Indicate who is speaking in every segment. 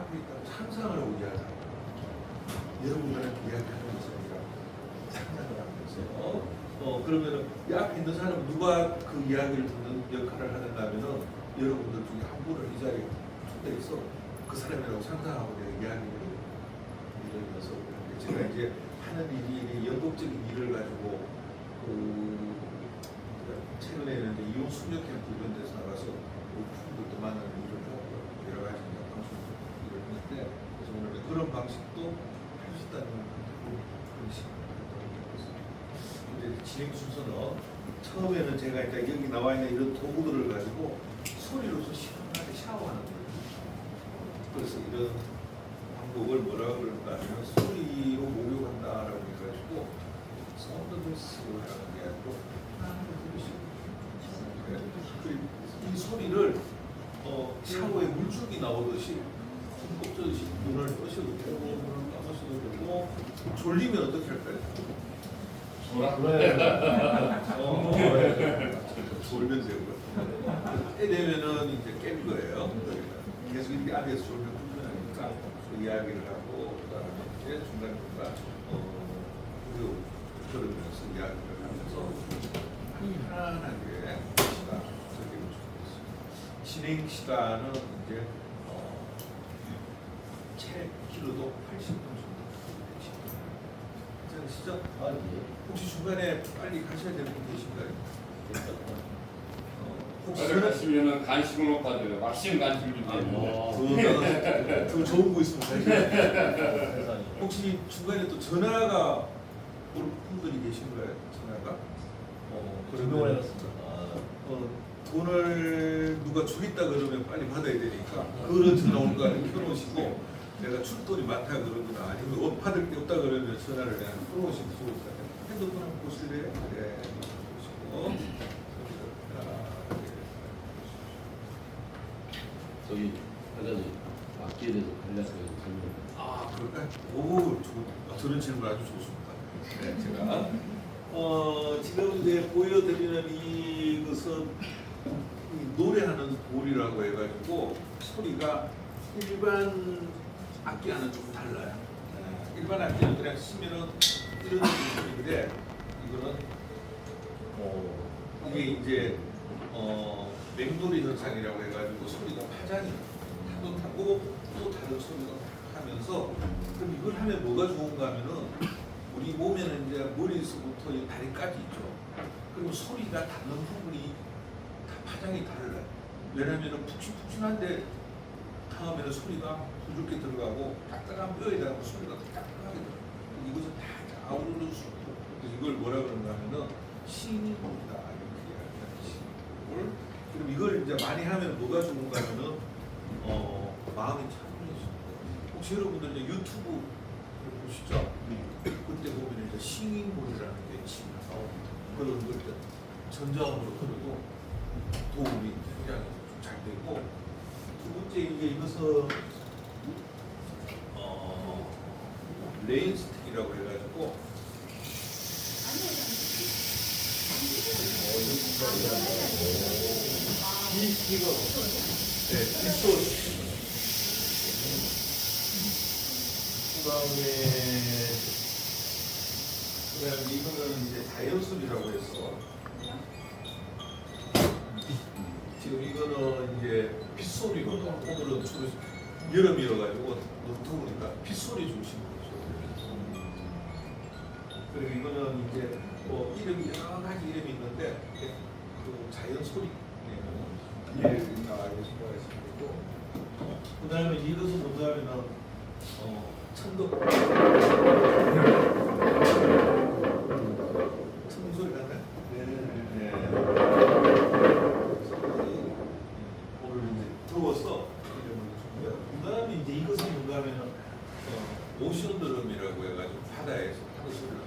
Speaker 1: 앞에 있다고 상상을 오게 하자고. 여러분들한테 이야기하는 것을 우리가 상상을 하고 있어요. 그러면은 이 앞에 있는 사람 누가 그 이야기를 듣는 역할을 하는가 하면은 여러분들 중에 한 분을 이 자리에 초대해서 그 사람이라고 상상하고 내가 이야기를 이러면서 제가 이제 하는 일이 연극적인 일을 가지고 최근에는 이용 숙녀 캠프 이런 데서 나가서 분들도 만나는 일을 하고 여러 가지 방송 일을 했는데 그래서 오늘 그런 방식도 할 수 있다는 그런 시간을 갖고 있습니다. 이제 진행 순서는 처음에는 제가 이제 여기 나와 있는 이런 도구들을 가지고 소리로서 시원하게 샤워하는 거예요. 그래서 이런 방법을 뭐라고 그럴까 하면 소리로 목욕한다라고 해가지고 사운드 베이스로 하는 게 아니고 이 소리를 샤워에 물줄기 나오듯이 꼽듯이 눈을 떠셔도 되고 눈을 감으셔도 되고 졸리면 어떻게 할까요? 졸면 되고요. 때 되면은 이제 깬 거예요. 계속 이렇게 안에서 졸면 불편하니까 이야기를 하고 그다음에 이제 중간중간 들으면서 이야기를 하면서 편안하게 시간 즐기면 좋겠습니다. 진행 시간은 이제 제 키로도 80분 정도 되시죠? 혹시 중간에 빨리 가셔야 되는 분 계신가요?
Speaker 2: 혹시 가시면은 간식을 못 받아요. 막심 간식을 주세요.
Speaker 1: 더 좋은 거 있으면 가시죠. 혹시 중간에 또 전화가 올 분들이 계신가요? 전화가? 그러면 돈을 누가 주겠다 그러면 빨리 받아야 되니까 그런 전화 온 거는 켜놓으시고 내가 출돈이 많다 그러거나 아니면 받을 게 없다 그러면 전화를 그냥 끊어오시면 좋습니다. 핸드폰 한번 보실래요? 네. 보시고
Speaker 3: 저기 회장님 악기에 대해서 간략하게 설명.
Speaker 1: 그럴까요? 오, 저런 질문 아주 좋습니다. 네, 제가 지금 이제 보여드리는 이것은 노래하는 볼이라고 해가지고 소리가 일반 악기와는 조금 달라요. 일반 악기는 그냥 쓰면은 이런 소리인데 이거는 이게 이제 맹돌이 현상이라고 해가지고 소리가 파장이 타도 타고 또 다른 소리가 하면서 그럼 이걸 하면 뭐가 좋은가 하면은 우리 몸에는 이제 머리에서부터 다리까지 있죠. 그리고 소리가 닿는 부분이 다 파장이 달라요. 왜냐면은 푹신푹신한데 다음에는 소리가 부드럽게 들어가고 딱딱한 뼈에 닿고 소리가 딱딱하게 들어가요. 이것은 다 아우르는 수 없고 이걸 뭐라 그런가 하면은 싱잉볼이다 이렇게 이야기하는 싱잉볼. 그럼 이걸 이제 많이 하면 뭐가 좋은가 하면은 마음이 차분해집니다. 혹시 여러분들 이제 유튜브 보시죠? 그때 보면 이제 싱잉볼이라는 게 나옵니다. 그런 걸 전자음으로 들어도 도움이 굉장히 잘 되고 두 번째 이제 이것은 레인스틱이라고 해가지고 이 스틱은 빗소리 그다음에 이거는 이제 자연소리라고 해서 지금 이거는 이제 빗소리거든. 오늘은 여름이어가지고 너무 더우니까 빗소리 중심으로. 그리고 이거는 이제 이름이 여러 가지 이름이 있는데 그 자연소리 이해가 알고 싶어야 있고 그다음에 이것은 뭐가 하면은 천둥 소리 같나요? 네. 오늘 이제 더워서 이름을 줬고요. 그다음에 이제 이것은 뭔가 하면은 오션 드럼이라고 해가지고 바다에서 파도 소리를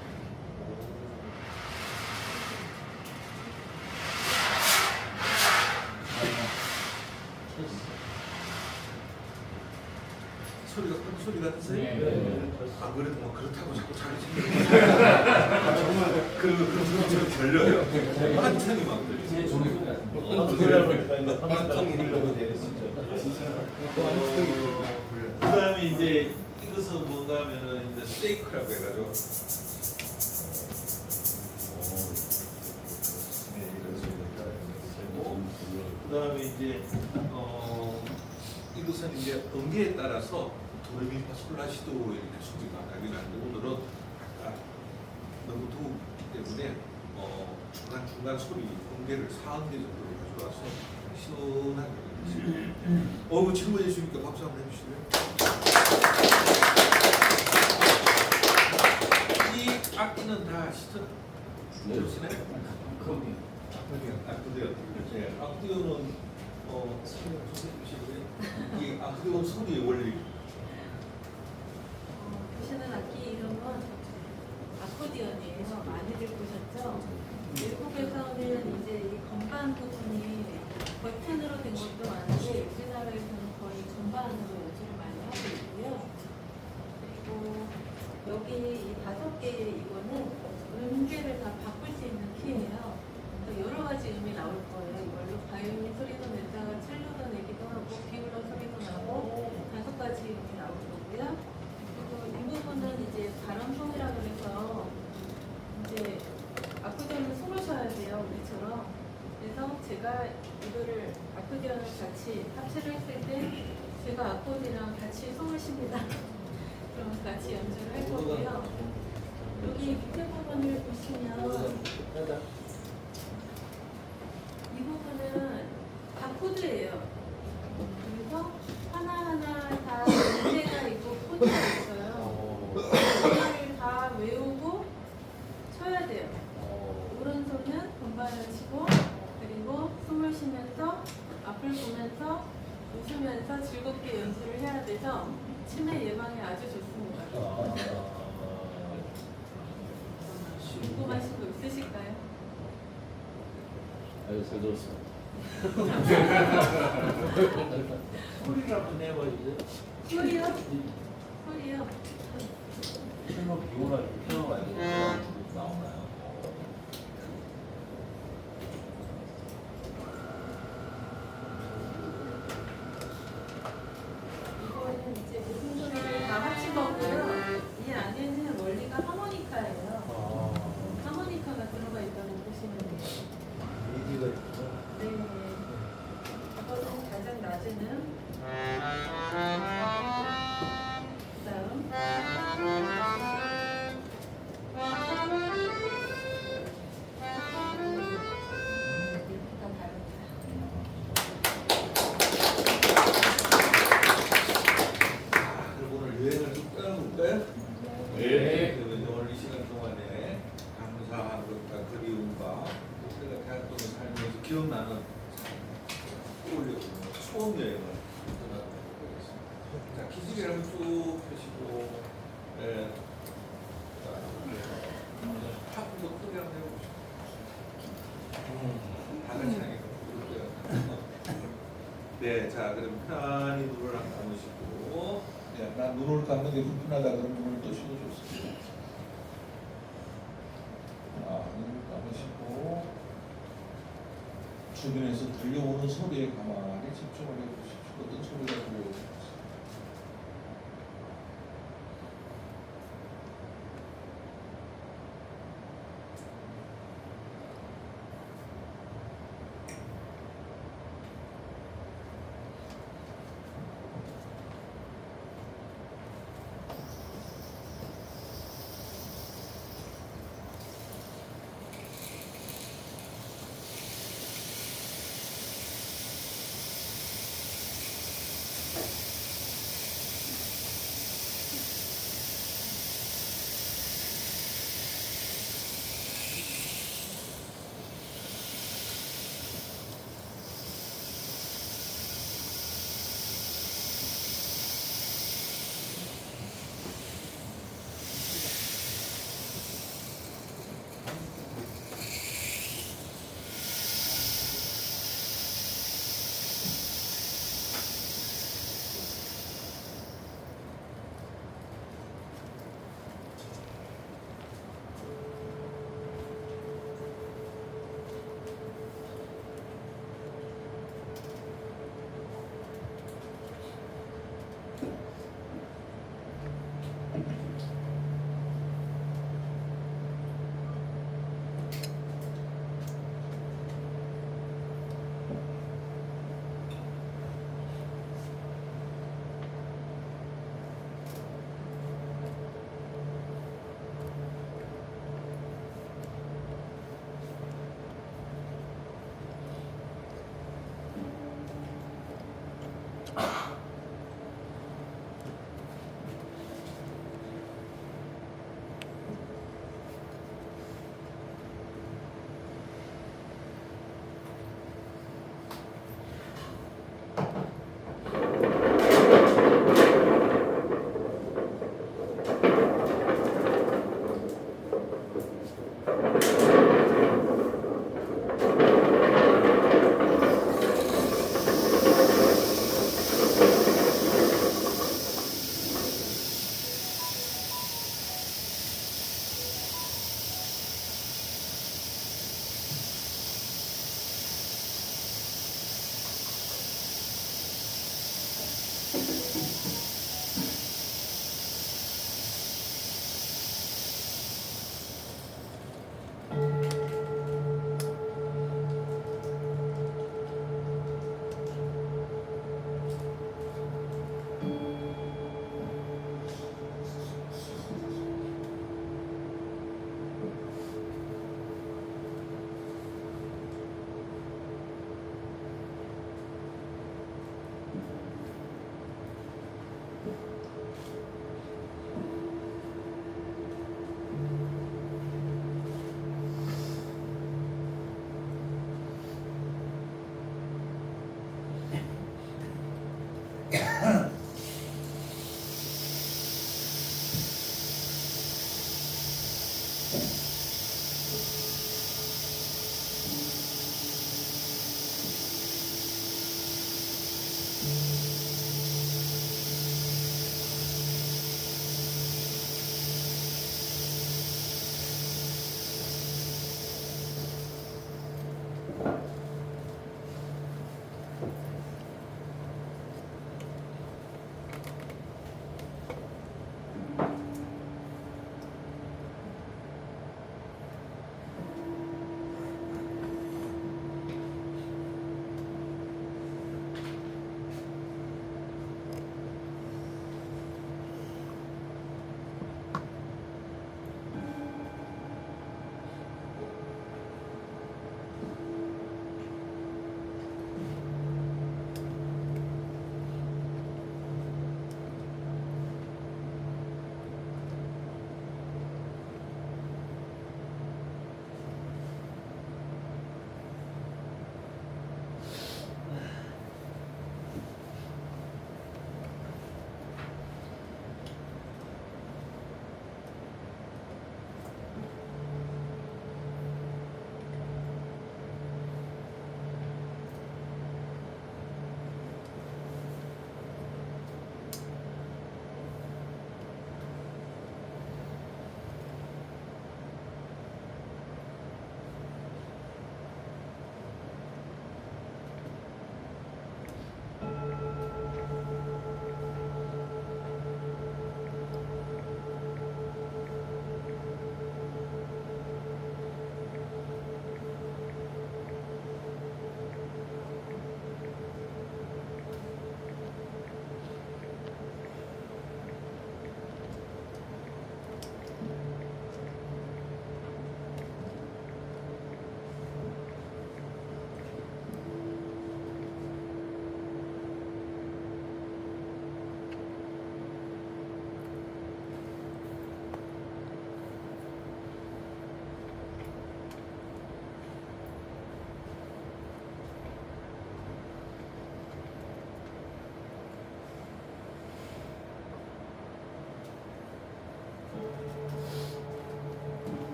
Speaker 1: 소리 같으세요?
Speaker 3: 네.
Speaker 1: 그래도 뭐 그렇다고 자꾸 자기 생각을 정말 그런 결려요. 한창이 막 들리죠.
Speaker 3: 한탕 이런 거 되겠습니다.
Speaker 1: 그다음에 그다음에 이제 이것은 뭔가 하면은 이제 스테이크라고 해가지고 네, 이런 식으로 그다음에 이제 이것은 이제 음계에 따라서 도레미파솔라시도 이렇게 소리가 나긴 하는데 오늘은 아까 너무 더우기 때문에 중간 소리 음계를 4음계 정도로 가져와서 시원하게 질문해 주시니까 박수 한번 해주실래요? 이 악기는 다 아시죠?
Speaker 3: 네.
Speaker 1: 아시나요? 아크디언. 네, 아크디언은 설명 좀 해주시고요. 이 아크디언 소리의 원리.
Speaker 4: 보시는 악기 이름은 아코디언이에요. 많이들 보셨죠? 외국에서는 이제 이 건반 부분이 버튼으로 된 것도 많은데 우리나라에서는 거의 건반으로 연주를 많이 하고 있고요. 그리고 여기 이 5개의 이거는 음계를 다 바꿀 수 있는 키예요. 그래서 여러 가지 음이 나올 거예요. 이걸로 바이올린 소리도 냈다가 첼로도 내기도 하고 비올라 소리도 나고 5가지 음이 나올 거고요. 그리고 이 부분은 이제 발음송이라 그래서 이제 아코디언을 숨을 쉬어야 돼요, 우리처럼. 그래서 제가 이거를 아코디언을 같이 합체를 했을 때 제가 아코디언이랑 같이 숨을 쉽니다. 그러면서 같이 연주를 할 거고요. 여기 밑에 부분을 보시면 이 부분은 다 코드예요. 그래서 하나하나 다 문제가 있고 코드가 있어요. 이거를 다 외우고 쳐야 돼요. 오른손은 건반을 치고 그리고 숨을 쉬면서 앞을 보면서 웃으면서 즐겁게 연주를 해야 돼서 치매 예방에 아주 좋습니다. 궁금하신 거 있으실까요?
Speaker 3: 아유, 잘 들었습니다.
Speaker 5: 소리를 한번 내봐주세요.
Speaker 4: 소리요? 소리요?
Speaker 5: 설마 비오라 피아노가 나오나요?
Speaker 4: 이거는 이제 무슨 소리를 다 합친 거고요. 이 안에는 원리가 하모니카예요. 하모니카가 들어가 있다고 보시면 돼요.
Speaker 5: 얘기가 있고.
Speaker 4: 네. 이거는 가장 낮은 음. 그다음 다 다릅니다.
Speaker 1: 그럼 오늘 여행을 좀 떠나볼까요?
Speaker 2: 네.
Speaker 1: 그러면 오늘 이 시간 동안에 감사한 것과 그리움과 우리가 대학동에 살면서 기억나는 떠올려 추억 여행을 떠나보도록 하겠습니다. 자, 기지개를 한번 쭉 펴시고, 네. 자, 팝도 크게 한번 해보시죠. 다 같이 하니까 부를게요. 네, 자, 그럼 편안히 눈을 한번 감으시고, 네, 난 눈을 감는 게 불편하다 그러면 눈을 뜨시도 좋습니다. 눈을 감으시고, 주변에서 들려오는 소리에 가만히 집중을 해보십시오. 어떤 소리가 들려오는지.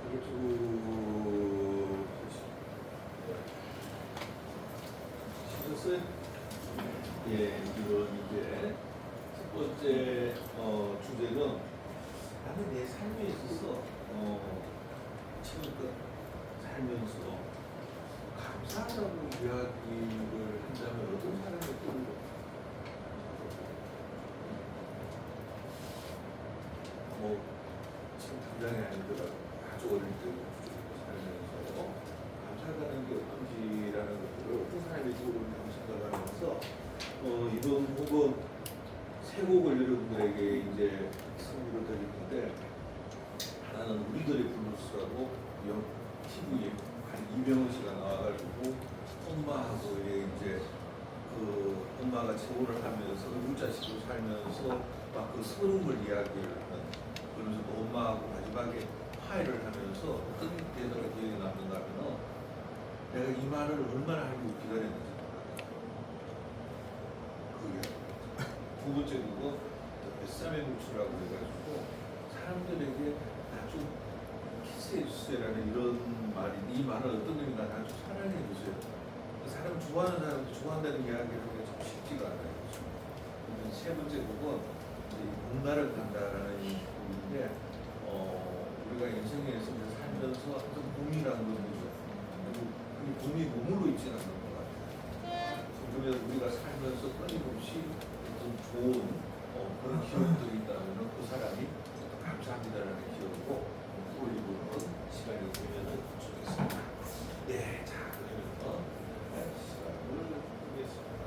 Speaker 1: 이게 쭉 보시겠어요? 예, 이런 이제 첫 번째 주제는 나는 내 삶에 있어서 지금껏 살면서 감사하다는 이야기를 한다면 어떤 사람이 떠오르고 뭐 지금 당장이 아니더라도 아주 어릴 때부터 살면서 감사하다는 게 어떤지라는 것들을 어떤 사람이 떠오르는지 생각하면서 이번 곡은 세 곡을 여러분들에게 이제 선물을 드릴 건데 나는 우리들의 블루스라고 TV에 한 이명훈 씨가 나와가지고 엄마하고 이제 그 엄마가 재혼을 하면서 물자식으로 살면서 막 그 서름을 이야기를 하는 그러면서 또 엄마하고 마지막에 화해를 하면서 어떤 대사가 기억에 남는가 하면은 내가 이 말을 얼마나 하려고 기다렸는지 그게 두 번째 그거 뱃삼의 물수라고 해가지고 사람들에게 나좀 키스해 주세요라는 이런 말이 이 말은 어떤 의미가 나 좀 사랑해 주세요. 사람 좋아하는 사람도 좋아한다는 이야기를 하기가 좀 쉽지가 않아요. 세 번째 곡은 봄날을 간다라는 곡인데 우리가 인생에서 살면서 어떤 봄이라는 건 거죠. 그리고 이 봄이 몸으로 있지 않는 것 같아요. 그러면 우리가 살면서 끊임없이 어떤 좋은 그런 기억들이 있다면 그 사람이 감사합니다라는 기억으로 올리고는 시간이 되면은 주겠습니다. 네, 자 그러면 시간을 끄겠습니다.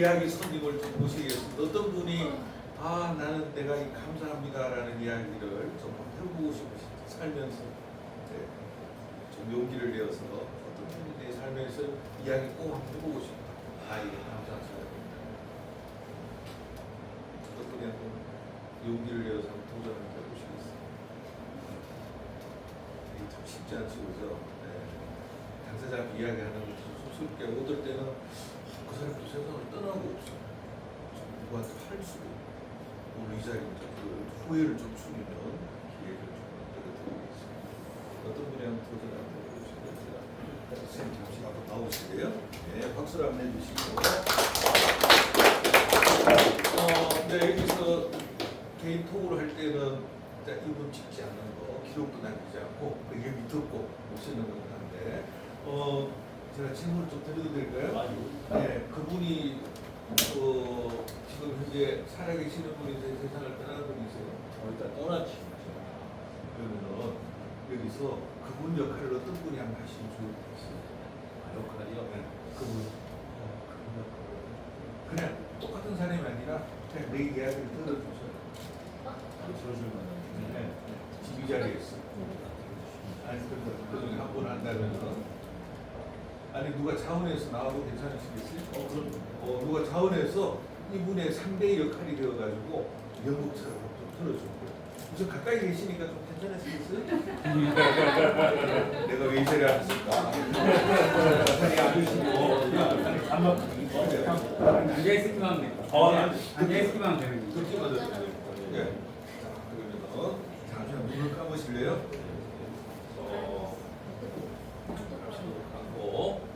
Speaker 1: 이야기 손님을 좀 모시겠습니다. 어떤 분이 아 나는 내가 이 감사합니다라는 이야기를 좀 해보고 싶으시죠. 살면서 좀 용기를 내어서 어떤 분이 내 삶에서 이야기 꼭 한번 해보고 싶다. 아 이게 감사한 사람입니다. 어떤 분이 한번 용기를 내어서 한번 도전을 해보시겠어요. 이게 참 쉽지 않죠, 그죠? 당사자 이야기하는 것도 쑥스럽게 하고 어떨 때는 그 사람도 세상을 떠나고 없어. 누구한테 할 수도 있고 오늘 이 자리부터 그 후회를 좀 추리는 기회를 좀 드리겠습니다. 어떤 분이 한번 도전을 한번 해보시겠어요? 선생님 잠시 한번 나오실래요? 네, 박수를 한번 해주시고 여기서 개인 톡으로 할 때는 이분 찍지 않는 거 기록도 남기지 않고 이게 믿었고 오시는 건 한데 제가 질문을 좀 드려도 될까요? 네, 그분이 지금 현재 살아계시는 분이 세상을 떠나는 분이세요.
Speaker 5: 일단 떠났지.
Speaker 1: 그러면은 여기서 그분 역할을 어떤 분이 한번 하시면 좋을 것 같아요.
Speaker 5: 역할이요?
Speaker 1: 네, 그분 역할을 그냥 똑같은 사람이 아니라 그냥 내 이야기를 들어주세요. 네, 지금 이 자리에 있어. 아니 그 중에 한 분 한다면은 아니 누가 자원해서 나와도 괜찮으시겠어요? 그럼 누가 자원해서 이분의 상대의 역할이 되어가지고 연극처럼 좀 들어주고 우선 가까이 계시니까 좀 괜찮으시겠어요? 내가 왜 이 자리에 앉았을까? 자리에 앉으시고
Speaker 2: 앉아있기만 하면 돼. 앉아있기만 하면 되는 거죠.
Speaker 1: 그렇게 맞아요. 자 그러면 잠시만 눈을 감으실래요? 감고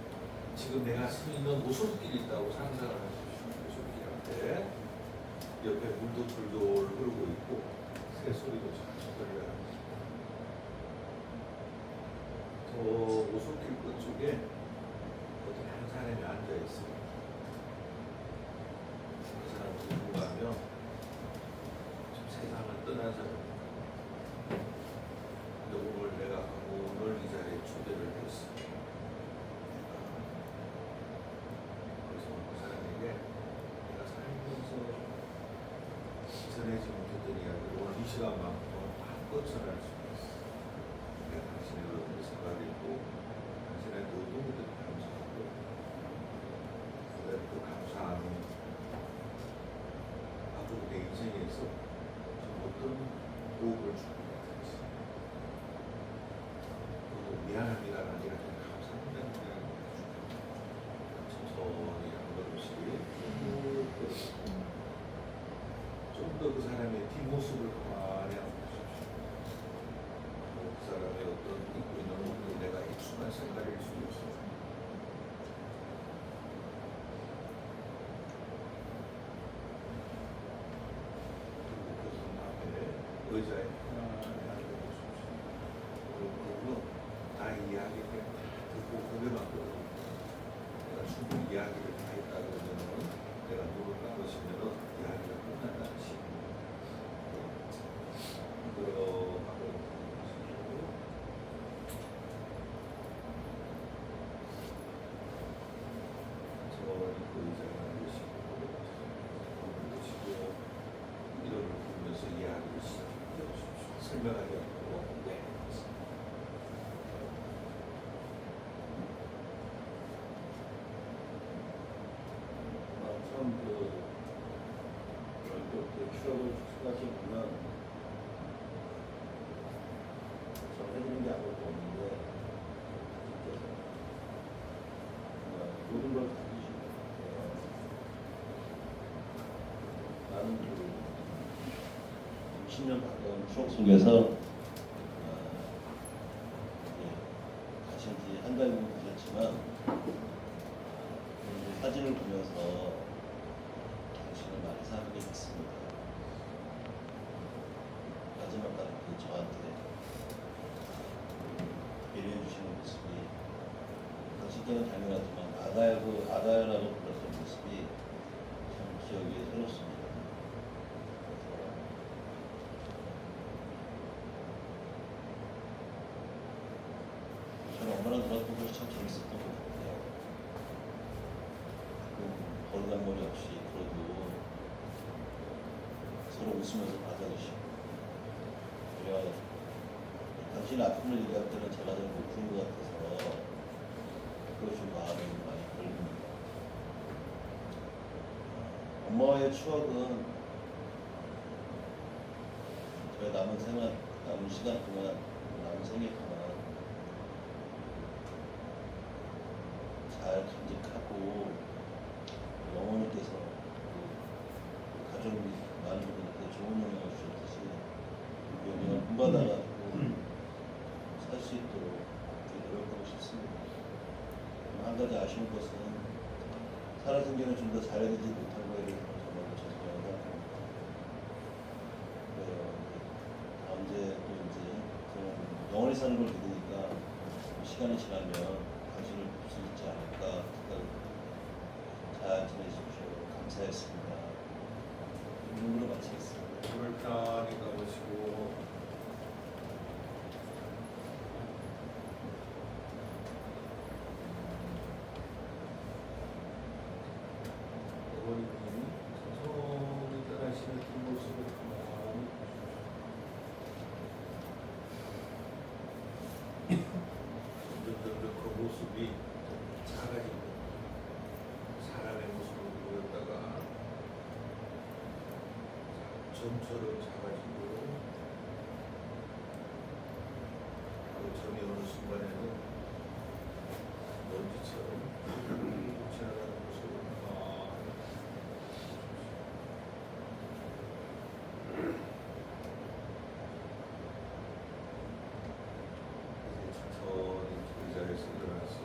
Speaker 1: 지금 내가 서 있는 오솔길이 있다고 상상을 하십시오. 오솔길한테 옆에 물도 졸졸 흐르고 있고 새 소리도 잘 들려요. 저 오솔길 끝쪽에 어떤 한 사람이 앉아 있어요. 그 사람 들고 가면 좀 세상을 떠난 사람. 근데 오늘 내가 가고 오늘 이 자리에 초대를 했어. 그래서 그 사람에게 내가 살면서 전해지 못했던 이야기를 오늘 이 시간만큼 마음껏 전할 수 있어. 내가 당신의 어떤 생각이고 당신의 노동에 감사하고 그 감사함이 앞으로 내 인생에서 좀 어떤 도움을 주는 것 같은지 그리고 미안합니다가 아니라 그냥 감사합니다는 이야기를 해주고 천천히 한 걸음씩 좀 더 그 사람의 뒷모습을 가만히 한번 보십시오. 그 사람의 어떤 입고 있는 옷도 내가 익숙한 색깔일 수도 있어요. 그리고 그 사람 앞에 의자에 편안히 앉아보십시오. 그리고 나의 이야기를 듣고 고개만 끄고 내가 충분히 이야기를 다 했다 그러면은 내가 눈을 감으시면은 이야기가 끝난다는 식으로 하고 저리 그 의자에 앉으시고 눈을 뜨시고 이름을 부르면서 이야기를 시작해 주십시오. 설명하지 않고
Speaker 3: 처음 추억을 생각해 보면 저 해드린 게 아무것도 없는데 모든 걸 가지시고 나는 그 60년 가까운 추억 속에서 가신 지 한 달 정도 되셨지만 사진을 보면서 당신을 많이 사랑하게 됐습니다. 마지막까지 저한테 배려해 주시는 모습이 당신께는 당연하지만 아가야라고 불렀던 모습이 참 기억에 새롭습니다. 저는 엄마랑 놀았던 것이 참 재밌었던 것 같아요. 가끔 버르장머리 없이 그래도 서로 웃으면서 받아주시고 그래야 당신 아픔을 얘기할 때는 제가 좀 못 푼 것 같아서 그걸 좀 마음이 많이 걸립니다. 엄마와의 추억은 저희 남은 시간 동안, 남은 생애 동안 잘 간직하고 어머니께서 가족 및 많은 분들께 좋은 영향을 주셨듯이 영향을 본받아가지고 살 수 있도록 노력하고 싶습니다. 한 가지 아쉬운 것은 살아생전에 좀 더 잘해주지 못한 거에 대해서 정말 죄송하다고 생각합니다. 언제 또 이제 그런 영원히 사는 걸 믿으니까 시간이 지나면 당신을 볼 수 있지 않을까 잘 지내십시오. 감사했습니다. 이 정도로 마치겠습니다.
Speaker 1: 오늘 편히 가보시고 어머님이 천천히 떠나시는 뒷모습을 가만히 점점 그 모습이 작아지고 사람의 모습으로 보였다가 점처럼 작아지고 그 점이 어느 순간에는 먼지처럼 지나가는 모습을 이제 천천히 의자에서 일어나서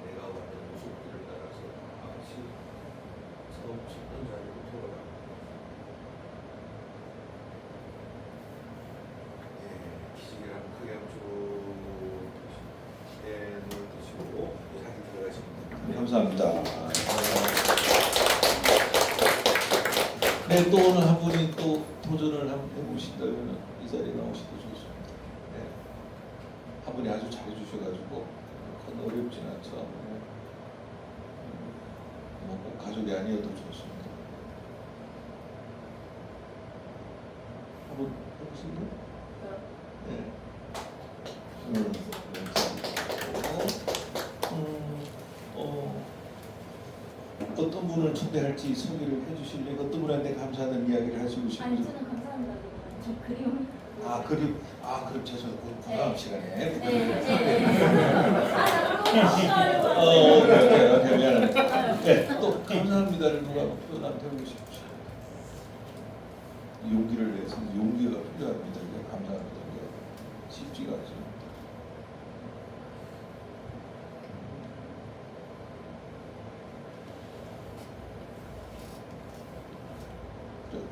Speaker 1: 내가 왔던 모습들을 따라서 다시 처음 쳤던 자리로 돌아가고 기지개를 한번 크게 한번 쭉 눈을 뜨시고 사진 들어가시면 됩니다.
Speaker 3: 감사합니다.
Speaker 1: 네, 또 오늘 한 분이 또 도전을 한번 해보신다면 이 자리에 나오시도 좋습니다. 네. 한 분이 아주 잘해주셔가지고 그건 어렵진 않죠. 뭐 가족이 아니어도 좋습니다. 한번 해보실래요? 네. 어떤 분을 초대할지 소개를 해주실래요? 어떤 분한테 감사하는 이야기를 하시고 싶으세요?
Speaker 4: 아니 저는 감사합니다. 저 그림.
Speaker 1: 그럼 죄송해요. 그 다음
Speaker 4: 네.
Speaker 1: 시간에.
Speaker 4: 네. 아,
Speaker 1: 오케이, 미안합니다. 네, 또 감사합니다를 누가 표현한테 해보고 싶으세요? 용기를 내서 용기가 필요합니다. 감사합니다. 쉽지가 않습니다.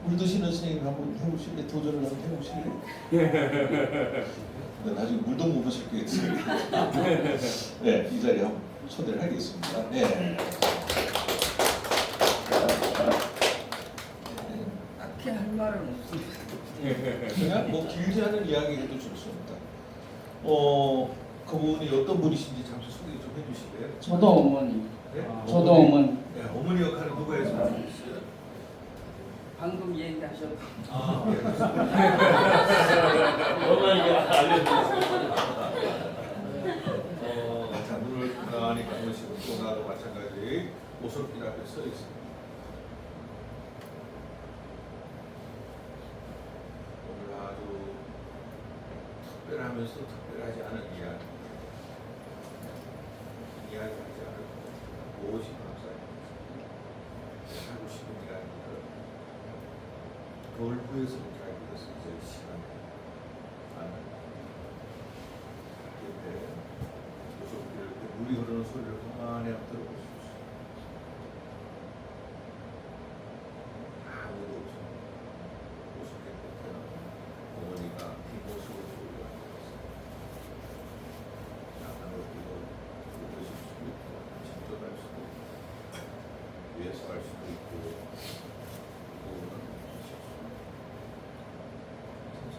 Speaker 1: 물 드시는 선생님 한번 해보실래? 도전을 한번 해보실래? 네, 나중에 물도 못 마실 거겠어요. 네, 이 자리에 한번 초대를 하겠습니다. 네.
Speaker 2: 딱히 할 말은 없습니다.
Speaker 1: 그냥 뭐 길지 않은 이야기 해도 좋습니다. 그분이 어떤 분이신지 잠시 소개 좀 해주실래요?
Speaker 2: 저도 어머니.
Speaker 1: 네?
Speaker 2: 저도 어머니.
Speaker 1: 네, 어머니 역할은 누가 해주셨어요?
Speaker 2: 방금 얘기하셨던
Speaker 1: 네,
Speaker 5: 어머니가 알려주셨어요.
Speaker 1: 자, 눈을 가만히 감으시고 또 나도 마찬가지 오솔길 앞에 서 있습니다. 오늘 아주 특별하면서 특별하지 않은 이야기하지 않을 무엇이 감사합니다. 하고 싶은 이야기를 그걸 위해서 하기 위해서 이제 시간 옆에 오솔길 이렇게 물이 흐르는 소리를 가만히 한번 들어보십시오. 아무도 없어. 오솔길 끝에는 어머니가 뒷모습을 보이고 앉아있어요. 약간 어디로 보실 수도 있고 직접 할 수도 있고 위에서 할 수도 있고 그거는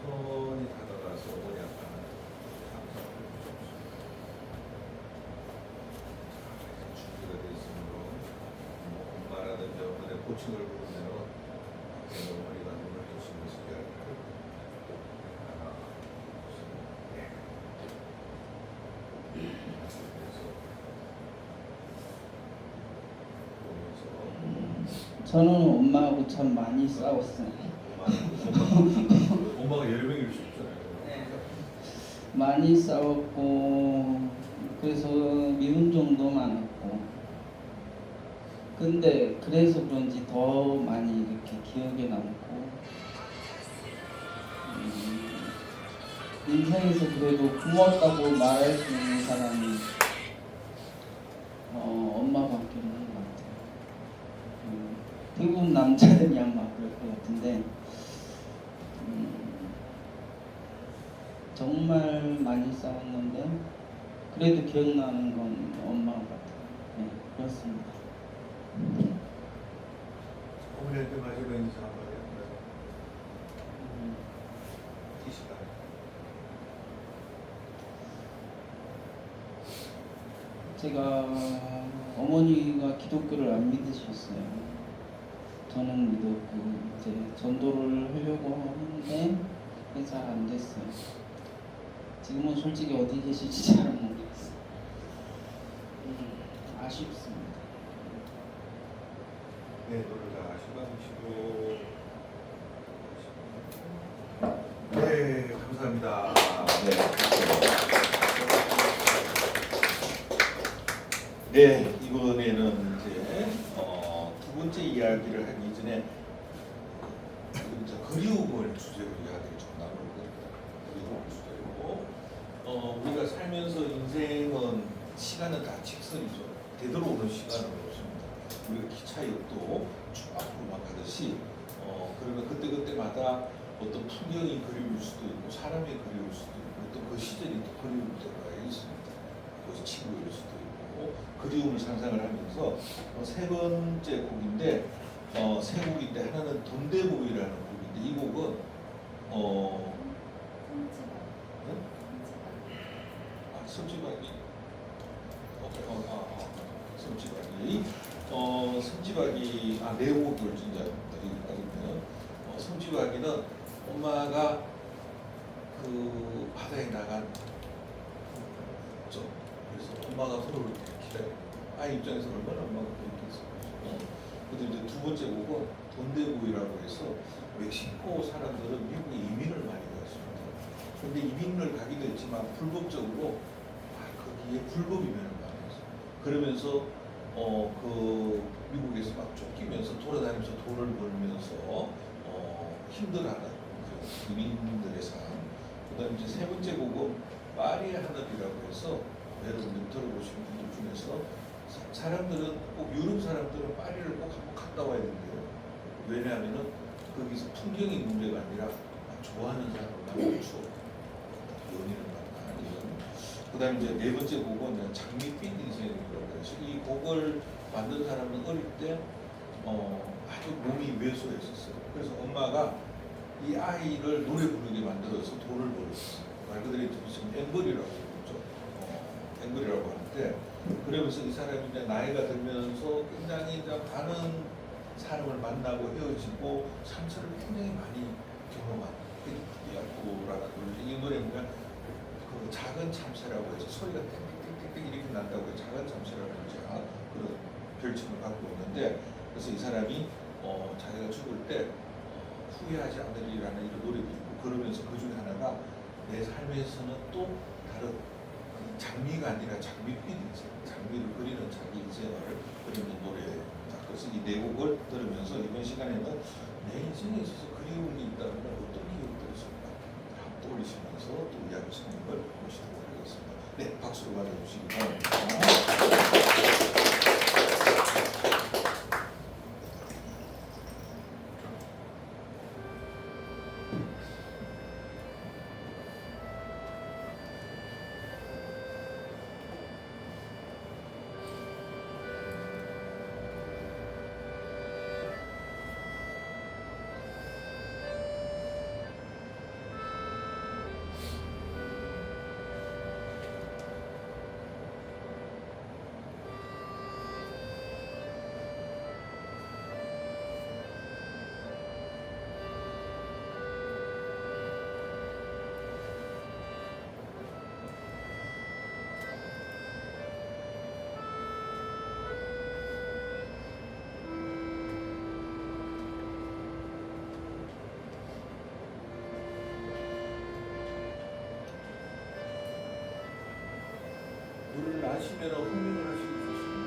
Speaker 1: 천천히 다가가서 어머니 앞에 감사를 해주십시오. 준비가 되어 있으므로 호칭을 부르면은 어머니가 눈을 뜨시면서 이야기를 하나, 네. 그래서 보면서
Speaker 2: 저는 엄마하고 참 많이 싸웠어요.
Speaker 1: 엄마가 여러 명일 수 있잖아요.
Speaker 2: 많이 싸웠고 그래서 미운 점도 많았고 근데 그래서 그런지 더 많이 이렇게 기억에 남고 인생에서 그래도 고맙다고 말할 수 있는 사람이 엄마밖에 없는 것 같아요. 대부분 남자들이 아마 그럴 것 같은데 정말 많이 싸웠는데 그래도 기억나는 건 엄마 같아요. 네, 그렇습니다.
Speaker 1: 어머니한테 마지막 인사 한마디 할까요? 이 시간.
Speaker 2: 제가 어머니가 기독교를 안 믿으셨어요. 저는 믿었고 이제 전도를 하려고 하는데 그게 잘 안 됐어요. 지금은 솔직히 어디 계실지 잘 모르겠어요. 아쉽습니다.
Speaker 1: 네, 노래 다 실망하시고. 네, 감사합니다.
Speaker 3: 네, 이번에는 이제 두 번째 이야기를 하기 전에 이제 그리움을 주제로 이야기를 좀 나누거든요. 그리움을 주제로 우리가 살면서 인생은 시간은 다 직선이죠. 되돌아오는 시간은 없습니다. 우리가 기차역도 쭉 앞으로만 가듯이 그러면 그때마다 어떤 풍경이 그리울 수도 있고 사람이 그리울 수도 있고 또 그 시절이 또 그리울 때가 있습니다. 그 친구일 수도 있고 그리움을 상상을 하면서 세 번째 곡인데 세 곡인데 하나는 돈데보이라는 곡인데 이 곡은 섬지박이 섬지박이 네 곡을 진짜 여기까지는 섬지박이는 엄마가 그 바다에 나간 죠. 그래서 엄마가 서로를 기다려. 아이 입장에서 얼마나 엄마가 그랬겠어요. 근데 이제 두 번째 곡은 돈데보이라고 해서 멕시코 사람들은 미국에 이민을 많이 갔습니다. 근데 이민을 가기도 했지만 불법적으로 거기에 불법 이민을 많이 했어요. 그러면서 그 미국에서 막 쫓기면서 돌아다니면서 돈을 벌면서 힘들어하는 그 이민들의 삶. 그다음 이제 세 번째 곡은 파리의 하늘이라고 해서 여러분들 들어보신 분들 중에서 사람들은 꼭 유럽 사람들은 파리를 꼭 한번 갔다 와야 된대요. 왜냐하면은 거기서 풍경이 문제가 아니라 좋아하는 사람을 만나는 추억, 연인을 만나는 이런. 그다음 이제 네 번째 곡은 장밋빛 인생이라고 해서 이 곡을 만든 사람은 어릴 때 아주 몸이 왜소했었어요. 그래서 엄마가 이 아이를 노래 부르게 만들어서 돈을 벌었어요. 말 그대로 지금 앵벌이라고 그러죠. 앵벌이라고 하는데 그러면서 이 사람이 이제 나이가 들면서 굉장히 이제 많은 사람을 만나고 헤어지고 상처를 굉장히 많이 경험한 야구라는 노래. 이 노래 보면 그 작은 참새라고 해서 소리가 땡땡땡땡 이렇게 난다고 해서 작은 참새라고 해서 그런 별칭을 갖고 있는데 그래서 이 사람이 자기가 죽을 때 후회하지 않으리라는 이런 노래도 있고 그러면서 그 중에 하나가 내 삶에서는 또 다른 장미가 아니라 장밋빛 인생, 장미를 그리는 자기 인생을 그리는 노래입니다. 그래서 이 네 곡을 들으면서 이번 시간에는 내 인생에 있어서 그리움이 있다면 어떤 기억들이 있을까 떠올리시면서 또 이야기 성경을 보시도록 하겠습니다. 네, 박수로 맞아주시기 바랍니다.
Speaker 1: 물을 아시면 흥민을 하시기 좋습니다.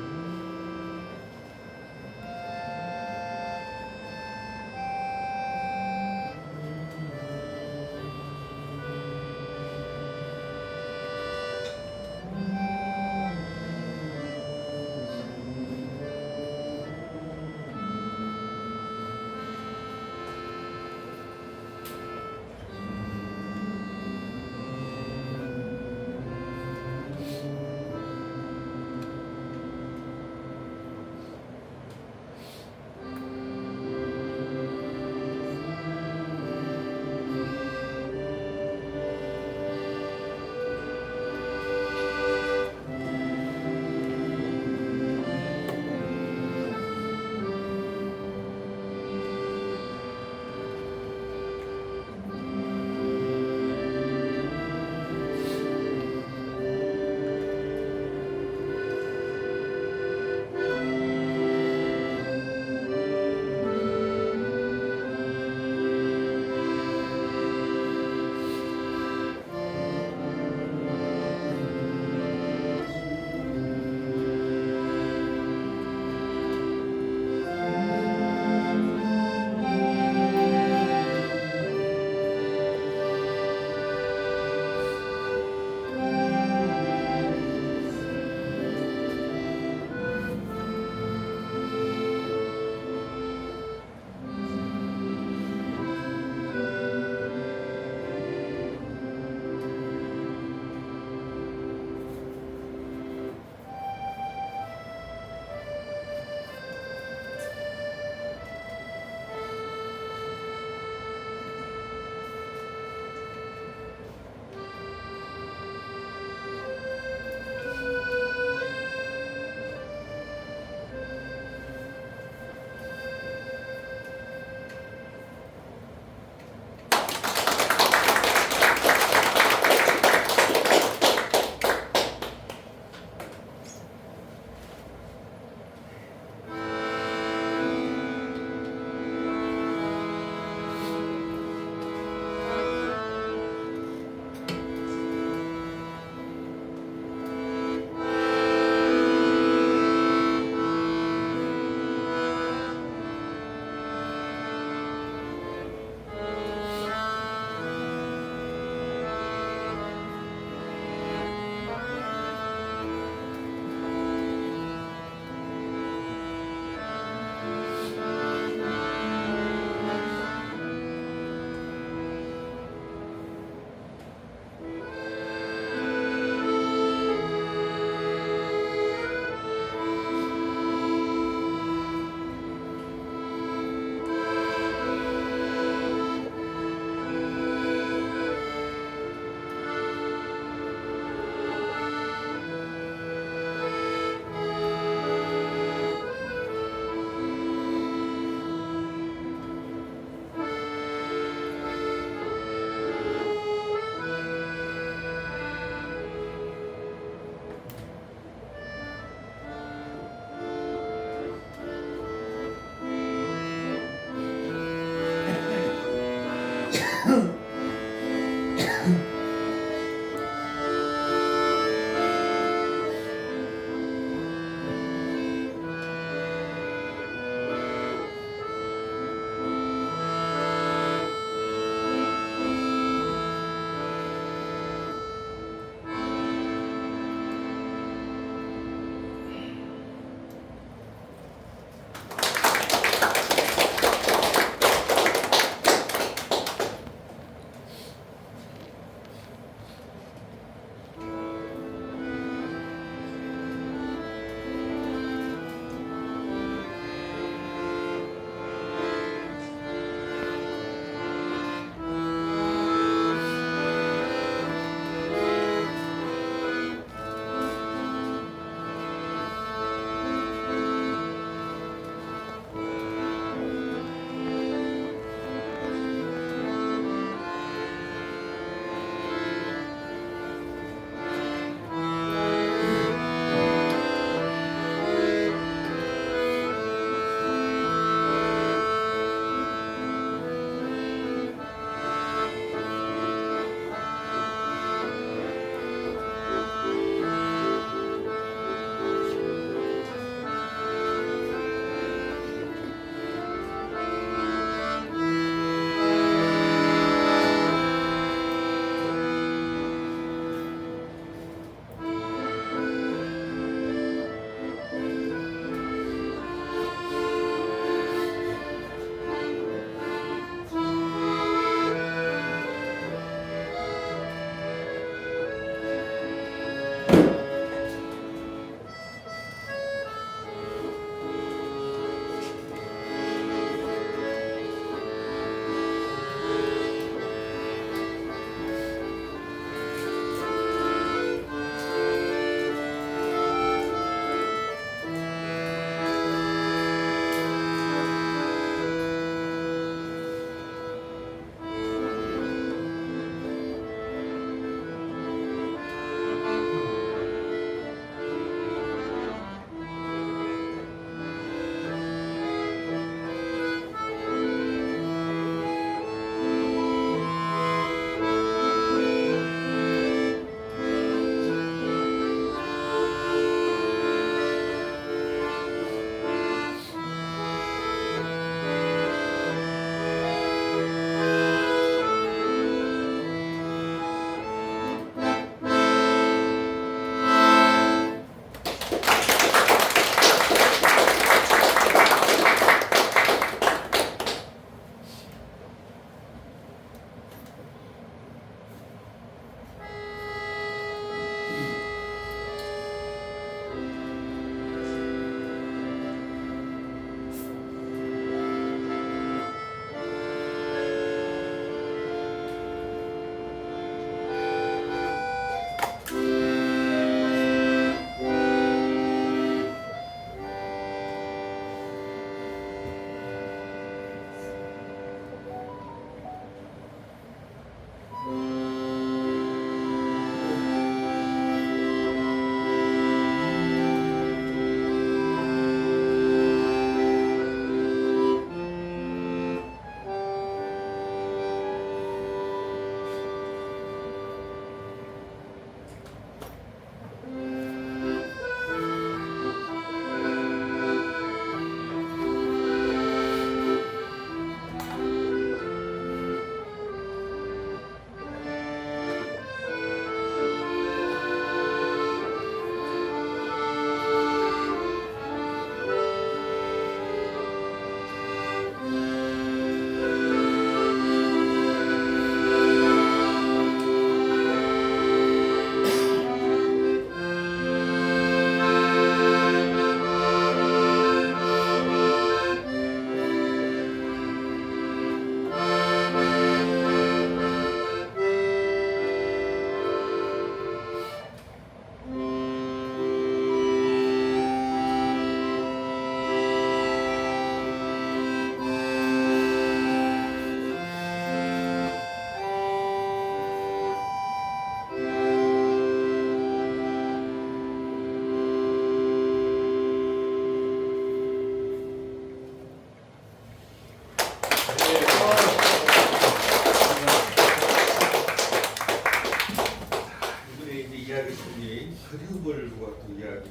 Speaker 1: 걸 누가 또 이야기를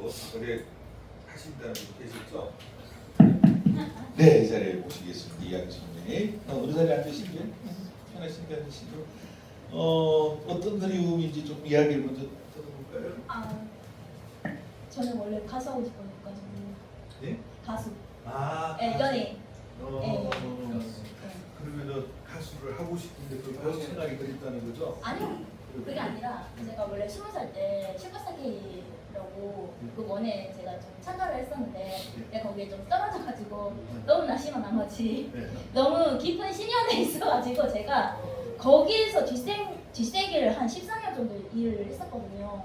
Speaker 1: 해서 거래 하신다는 분 계시죠? 네, 이 자리에 모시겠습니다. 이야기 선생님. 어느 자리에 앉으시고요. 편하신데 앉으시고. 어떤 그리움인지 좀 이야기를 먼저 들어볼까요?
Speaker 6: 아, 저는 원래 가수 하고 싶어가지고.
Speaker 1: 네?
Speaker 6: 가수.
Speaker 1: 아,
Speaker 6: 예, 연예인.
Speaker 1: 그러면은 가수를 하고 싶은데 그 가수 생각이 그립다는 거죠?
Speaker 6: 아니요, 그게 아니라 제가 원래 20살 때 슈퍼스타K라고 그 원에 제가 좀 참가를 했었는데 내가 거기에 좀 떨어져가지고 너무 나심한 나머지
Speaker 1: 네.
Speaker 6: 너무 깊은 신연에 있어가지고 제가 거기에서 뒷세기를 한 14년 정도 일을 했었거든요.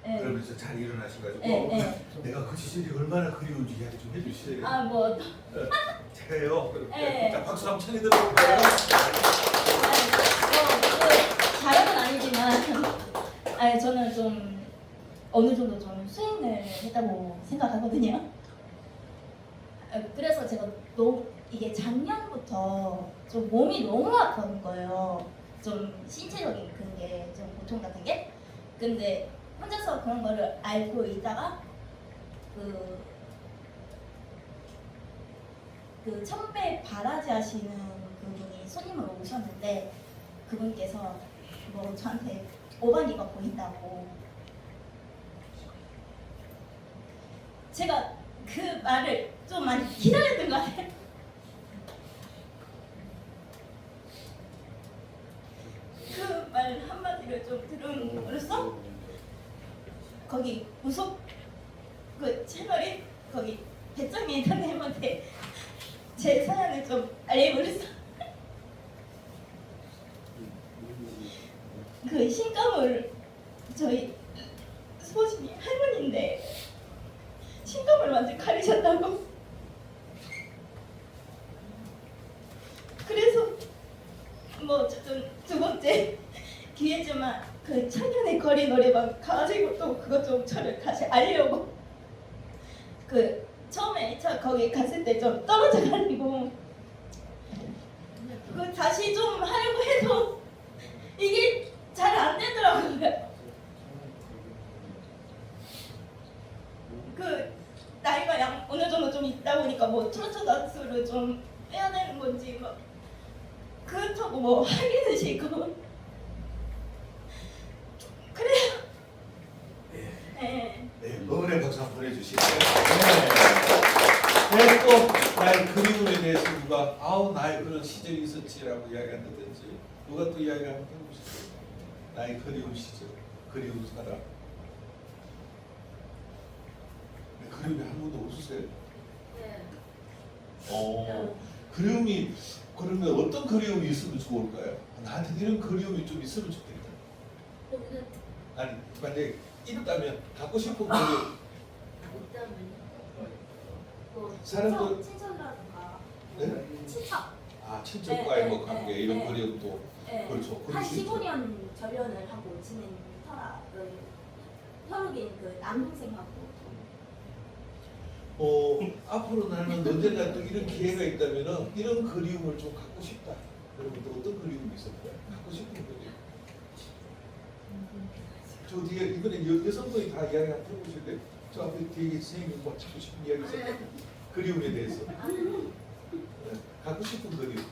Speaker 6: 예.
Speaker 1: 그러면서 잘 일어나셔가지고
Speaker 6: 예, 예.
Speaker 1: 내가 그 시절이 얼마나 그리운지 이야기 좀 해주시래요.
Speaker 6: 아, 뭐
Speaker 1: 제가요.
Speaker 6: 예.
Speaker 1: 자, 박수 한번 청해 들어볼까요?
Speaker 6: 잘은 아니지만 저는 좀 어느 정도 좀 수행을 했다고 생각하거든요. 그래서 제가 이게 작년부터 좀 몸이 너무 아픈 거예요. 좀 신체적인 그런 게 좀 고통 같은 게. 근데 혼자서 그런 거를 알고 있다가 그 천배 바라지 하시는 그분이 손님으로 오셨는데 그분께서 뭐 저한테 오반기가 보인다고 제가 그 말을 좀 많이 기다렸던 것 같아요. 그 말 한마디를 좀 들음으로써 거기 우속 그 채널이 거기 배짱이 선생님한테 제 사연을 좀 알려버렸어. 그 신감을 저희 소심이 할머니인데 신감을 완전 가리셨다고. 그래서 뭐 두 번째 기회지만 그 창현의 거리 노래방 가지고 또 그것 좀 저를 다시 알려고 그 처음에 거기 갔을 때 좀 떨어져가지고 그 다시 좀 하려고 해도 이게 잘 안 되더라고요. 그 나이가 어느 정도 좀 있다 보니까 뭐 트로트 가수를 좀 빼야 되는 건지 막 그렇다고 뭐 하기는 싫고 그래요. 네.
Speaker 1: 네, 응원의 박수 한번 보내주시죠. 네. 네, 또 나의 그리움에 대해서 누가 나의 그런 시절이 있었지라고 이야기한다든지 누가 또 이야기 한번 해보시죠. 나의 그리움 시절, 그리움 사람. 네, 그리움에 한 번도 없으세요?
Speaker 4: 네.
Speaker 1: 그리움이 그러면 어떤 그리움이 있으면 좋을까요? 나한테 이런 그리움이 좀 있으면 좋겠다. 아니 만약에 있다면 갖고 싶은 그리움. 사람들-
Speaker 4: 친척이라든가
Speaker 1: 네?
Speaker 4: 친척.
Speaker 1: 친척과의 뭐
Speaker 4: 네,
Speaker 1: 관계
Speaker 4: 네,
Speaker 1: 이런
Speaker 4: 네.
Speaker 1: 그리움도
Speaker 4: 네.
Speaker 1: 그렇죠. 그럴
Speaker 4: 한
Speaker 1: 수 있죠.
Speaker 4: 15년 결연을 하고 지낸 혈육인 그 남동생하고
Speaker 1: 앞으로 나는 언젠가 또 이런 기회가 있다면은 이런 그리움을 좀 갖고 싶다. 여러분들 어떤 그리움이 있을까요? 갖고 싶은 그리움. 저 뒤에 이번에 여성분이 다 이야기 한번 해보실래요? 저 앞에 뒤에 선생님 뭐 갖고 싶은 이야기 있어요? 그리움에 대해서. 네. 갖고 싶은 그리움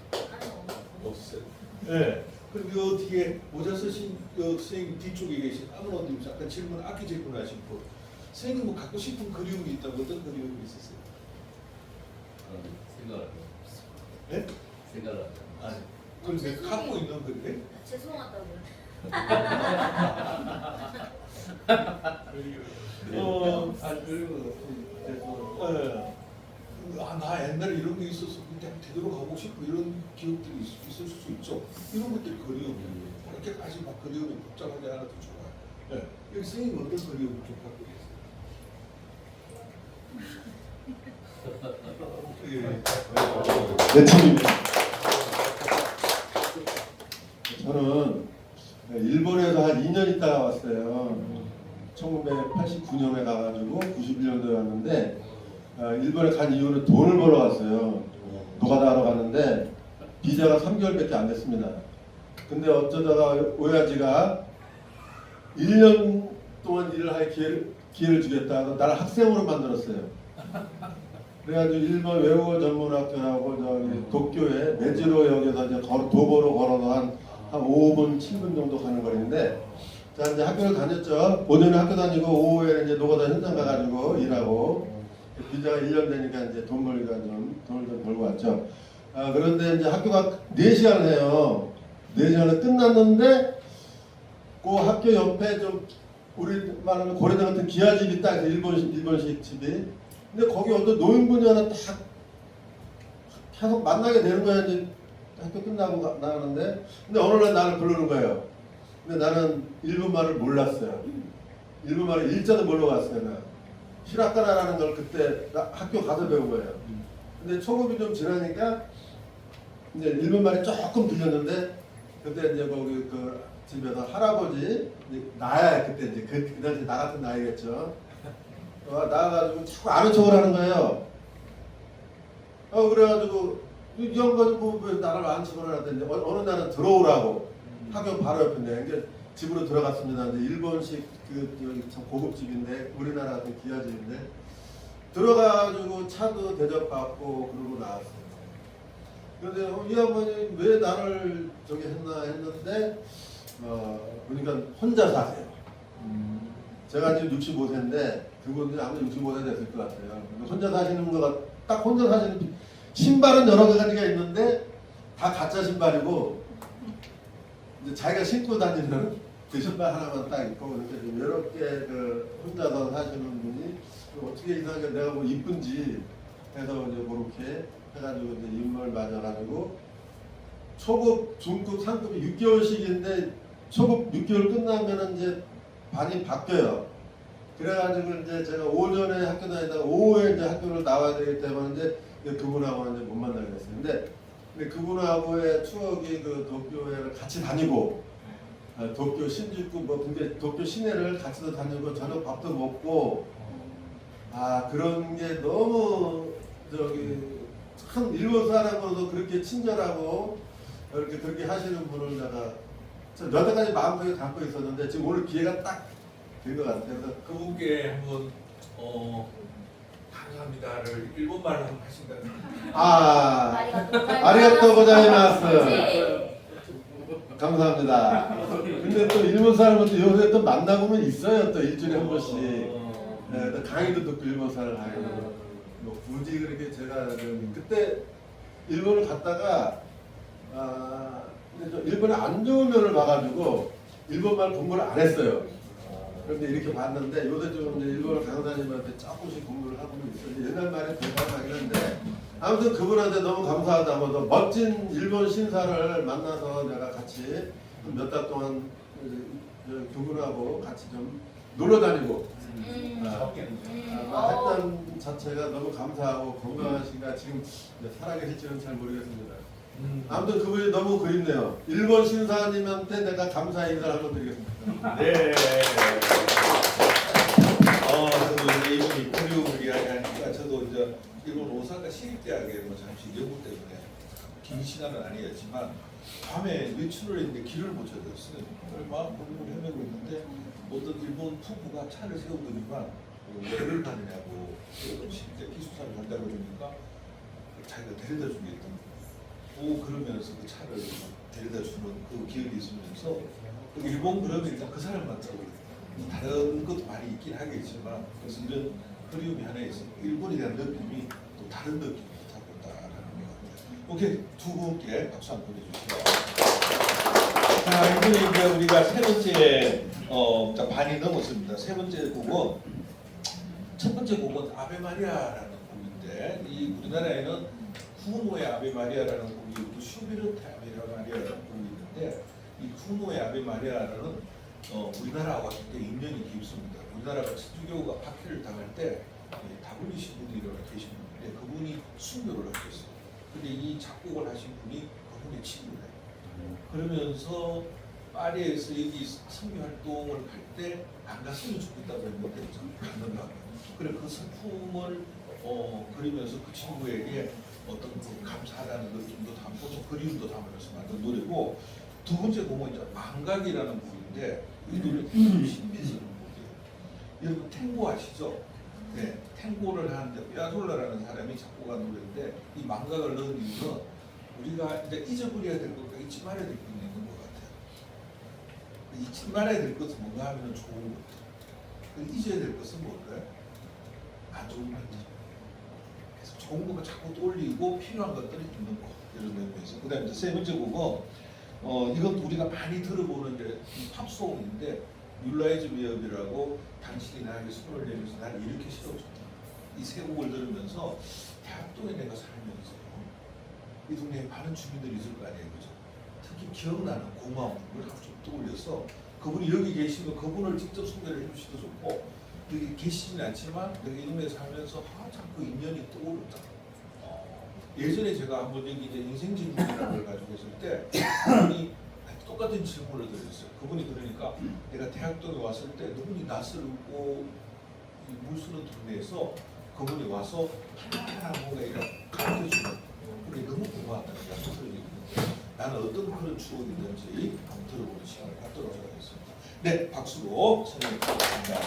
Speaker 1: 없어요. 네. 그리고 요 뒤에 모자 쓰신 선생님 뒤쪽에 계신 아무런 잠깐 질문 아끼 질문하신 분. 선생님 뭐 갖고 싶은 그리움이 있다면 어떤 그리움이 있으세요?
Speaker 5: 생각을
Speaker 1: 네?
Speaker 5: 생각을
Speaker 1: 아니. 그럼 내가 갖고 있는 그래?
Speaker 4: 죄송하다고요.
Speaker 1: 나 옛날에 이런 게 있어서 그냥 되도록 가고 싶고 이런 기억들이 있을 수 있죠. 이런 것들이 그리움이에요. 그렇게까지 막 그리움이 복잡하지 않아도 좋아요. 네. 여기 선생님 어떤 그리움을 좀 갖고 계세요?
Speaker 7: 네, 팀입니다. 저는 일본에서 한 2년 있다가 왔어요. 1989년에 가가지고 91년도에 왔는데 일본에 간 이유는 돈을 벌어 갔어요. 노가다 하러 갔는데 비자가 3개월밖에 안 됐습니다. 근데 어쩌다가 오야지가 1년 동안 일을 할 기회를 주겠다. 나를 학생으로 만들었어요. 그래가지고 일본 외국어 전문학교라고 저기 도쿄에 메지로역에서 이제 도보로 걸어서 한 5분 7분 정도 가는 거리인데, 자 이제 학교를 다녔죠. 오전에 학교 다니고 오후에 이제 노가다 현장 가가지고 일하고, 비자가 1년 되니까 이제 돈을 좀 벌고 왔죠. 그런데 이제 학교가 4시간을 해요. 4시간을 끝났는데 그 학교 옆에 좀 우리 말하는 고려대 같은 기아집이 딱 있어요. 일본식 집이. 근데 거기 어떤 노인분이 하나 딱 계속 만나게 되는 거야. 이제 학교 끝나고 나가는데, 근데 어느 날 나를 부르는 거예요. 근데 나는 일본말을 몰랐어요. 일본말을 일자도 모르고 왔어요. 나. 시라카나라는 걸 그때 학교 가서 배운 거예요. 근데 초급이 좀 지나니까 이제 일본말이 조금 들렸는데, 그때 이제 거기 그 집에서 할아버지, 나야 그때 이제 그 당시 나 같은 나이겠죠. 나와가지고 자꾸 아는 척을 하는 거예요. 그래가지고 이 양반이 왜 나를 아는 척을 하는데, 어느 날은 들어오라고. 학교 바로 옆인데 이제 집으로 들어갔습니다. 이제 일본식 그 여기 참 고급 집인데, 우리나라 같은 기아집인데, 들어가가지고 차도 대접받고 그러고 나왔어요. 그런데 이 양반이 왜 나를 저기 했나 했는데, 보니까 혼자 사세요. 제가 지금 65세인데 그분들이 아마 65세 됐을 것 같아요. 혼자 사시는 거가 딱 혼자 사시는, 신발은 여러 가지가 있는데 다 가짜 신발이고, 이제 자기가 신고 다니는 그 신발 하나만 딱 있고, 이렇게 좀 외롭게 그 혼자서 사시는 분이 어떻게 이상하게 내가 뭐 이쁜지 해서 이제 그렇게 해가지고 이제 인물 맞아가지고, 초급, 중급, 상급이 6개월씩인데 초급 6개월 끝나면은 이제 반이 바뀌어요. 그래가지고 이제 제가 오전에 학교 다니다가 오후에 이제 학교를 나와야 되기 때문에 이제 그분하고는 이제 못 만나게 됐어요. 근데 그분하고의 추억이 그 도쿄를 같이 다니고, 도쿄 신주쿠 뭐 근데 도쿄 시내를 같이도 다니고 저녁 밥도 먹고, 그런 게 너무 저기 참 일본 사람으로도 그렇게 친절하고 그렇게 하시는 분을 내가 여태까지 마음속에 담고 있었는데, 지금 오늘 기회가 딱 된 것 같아요. 그래서
Speaker 1: 그분께 한번 감사합니다를 일본말로 한번 하신다.
Speaker 7: 아리가또 고자이마스. 감사합니다. 근데 또 일본 사람은 요새 또 만나보면 있어요. 또 일주일에 한 번씩. 네, 또 강의도 듣고 일본 사람 강의도. 뭐 굳이 그렇게 제가 그때 일본을 갔다가 근데 저 일본에 안 좋은 면을 봐가지고 일본말 공부를 안 했어요. 그런데 이렇게 봤는데 요새 좀 이제 일본어 강사님한테 조금씩 공부를 하고 있어요. 옛날 말에 대단하긴 한데, 아무튼 그분한테 너무 감사하다면서 멋진 일본 신사를 만나서 내가 같이 몇 달 동안 그분하고 같이 좀 놀러 다니고 했던 자체가 너무 감사하고 건강하신가, 지금 살아계실지는 잘 모르겠습니다. 아무튼 그분이 너무 그립네요. 일본 신사님한테 내가 감사 인사를 한번 드리겠습니다.
Speaker 1: 네. 저도 이분이 그리움을 이야기하니까, 저도 이제 일본 오사카 시립대학에 뭐 잠시 연구 때문에 긴 시간은 아니었지만 밤에 외출을 했는데 길을 못 찾았어요. 막 공부를 헤매고 있는데 어떤 일본 부부가 차를 세우더니만 왜를 가느냐고 시립대 기숙사를 간다고 그러니까 자기가 데려다 주겠다고. 그러면서 그 차를 데려다 주는 그 기억이 있으면서, 일본 그러면 일단 그 사람만 떠올려요. 다른 것도 많이 있긴 하겠지만, 그래서 이런 그리움이 하나 있어. 일본에 대한 느낌이 또 다른 느낌이 타고 있다라는 거 같아요. 오케이, 두 분께 박수 한번 보내주시죠. 자, 이제 우리가 세 번째 반이 넘었습니다. 세 번째 곡은, 첫 번째 곡은 아베 마리아라는 곡인데, 이 우리나라에는 후노의 아베 마리아라는 곡이 있고 슈베르트 아베 마리아라는 곡이 있는데, 이 후노의 아베 마리아라는 우리나라와 굉장히 인연이 깊습니다. 우리나라가 천주교가 박해를 당할 때 다블리시 분이라고 계신 분인데, 그분이 순교를 하셨어요. 근데 이 작곡을 하신 분이 그분의 친구래요. 그러면서 파리에서 여기 선교 활동을 갈 때 안 갔으면 좋겠다고 했는데 갔는가. 그래 그 슬픔을 그리면서 그 친구에게 어떤 그 감사하다는 느낌도 담고 또 그리움도 담으면서 만든 노래고, 두 번째 곡은 이제 망각이라는 곡인데, 이 노래 신비스러운 곡이에요. 여러분 탱고 아시죠? 네, 탱고를 하는데 피아졸라라는 사람이 작곡한 노래인데 이 망각을 넣은 이유는 우리가 이제 잊어버려야 될 것과 잊지 말아야 될 것이 있는 것 같아요. 잊지 말아야 될 것은 뭔가 하면 좋은 것. 잊어야 될 것은 뭘까요? 안 좋은 것이죠. 그래서 좋은 것만 자꾸 떠올리고 필요한 것들을 있는 것 이런 의미에서. 그다음에 이제 세 번째 곡은 이건 우리가 많이 들어보는 이제 팝송인데 뮬라이즈 웨업이라고 당신이 나에게 손을 내면서 나를 이렇게 실어줬다. 이 세 곡을 들으면서 대학동에 내가 살면서 이 동네에 많은 주민들이 있을 거 아니에요, 그죠? 특히 기억나는 고마움을 좀 떠올려서 그분이 여기 계시면 그분을 직접 소개를 해주시도 좋고 여기 계시진 않지만 여기 이 동네에 살면서 자꾸 인연이 떠오른다. 예전에 제가 한번 여기 이제 인생 질문이라는 걸 가지고 있을 때 그분이 똑같은 질문을 드렸어요. 그분이 그러니까 내가 대학동에 왔을 때 너무 낯설고 물쓰는 동네에서 그분이 와서 하나하나 뭔가 이렇게 가르쳐주는 그게 너무 고마웠다는 약속을 얘기했는데 나는 어떤 그런 추억이 있는지 한번 들어보는 시간을 갖도록 하겠습니다. 네, 박수로 선생님 부탁드립니다.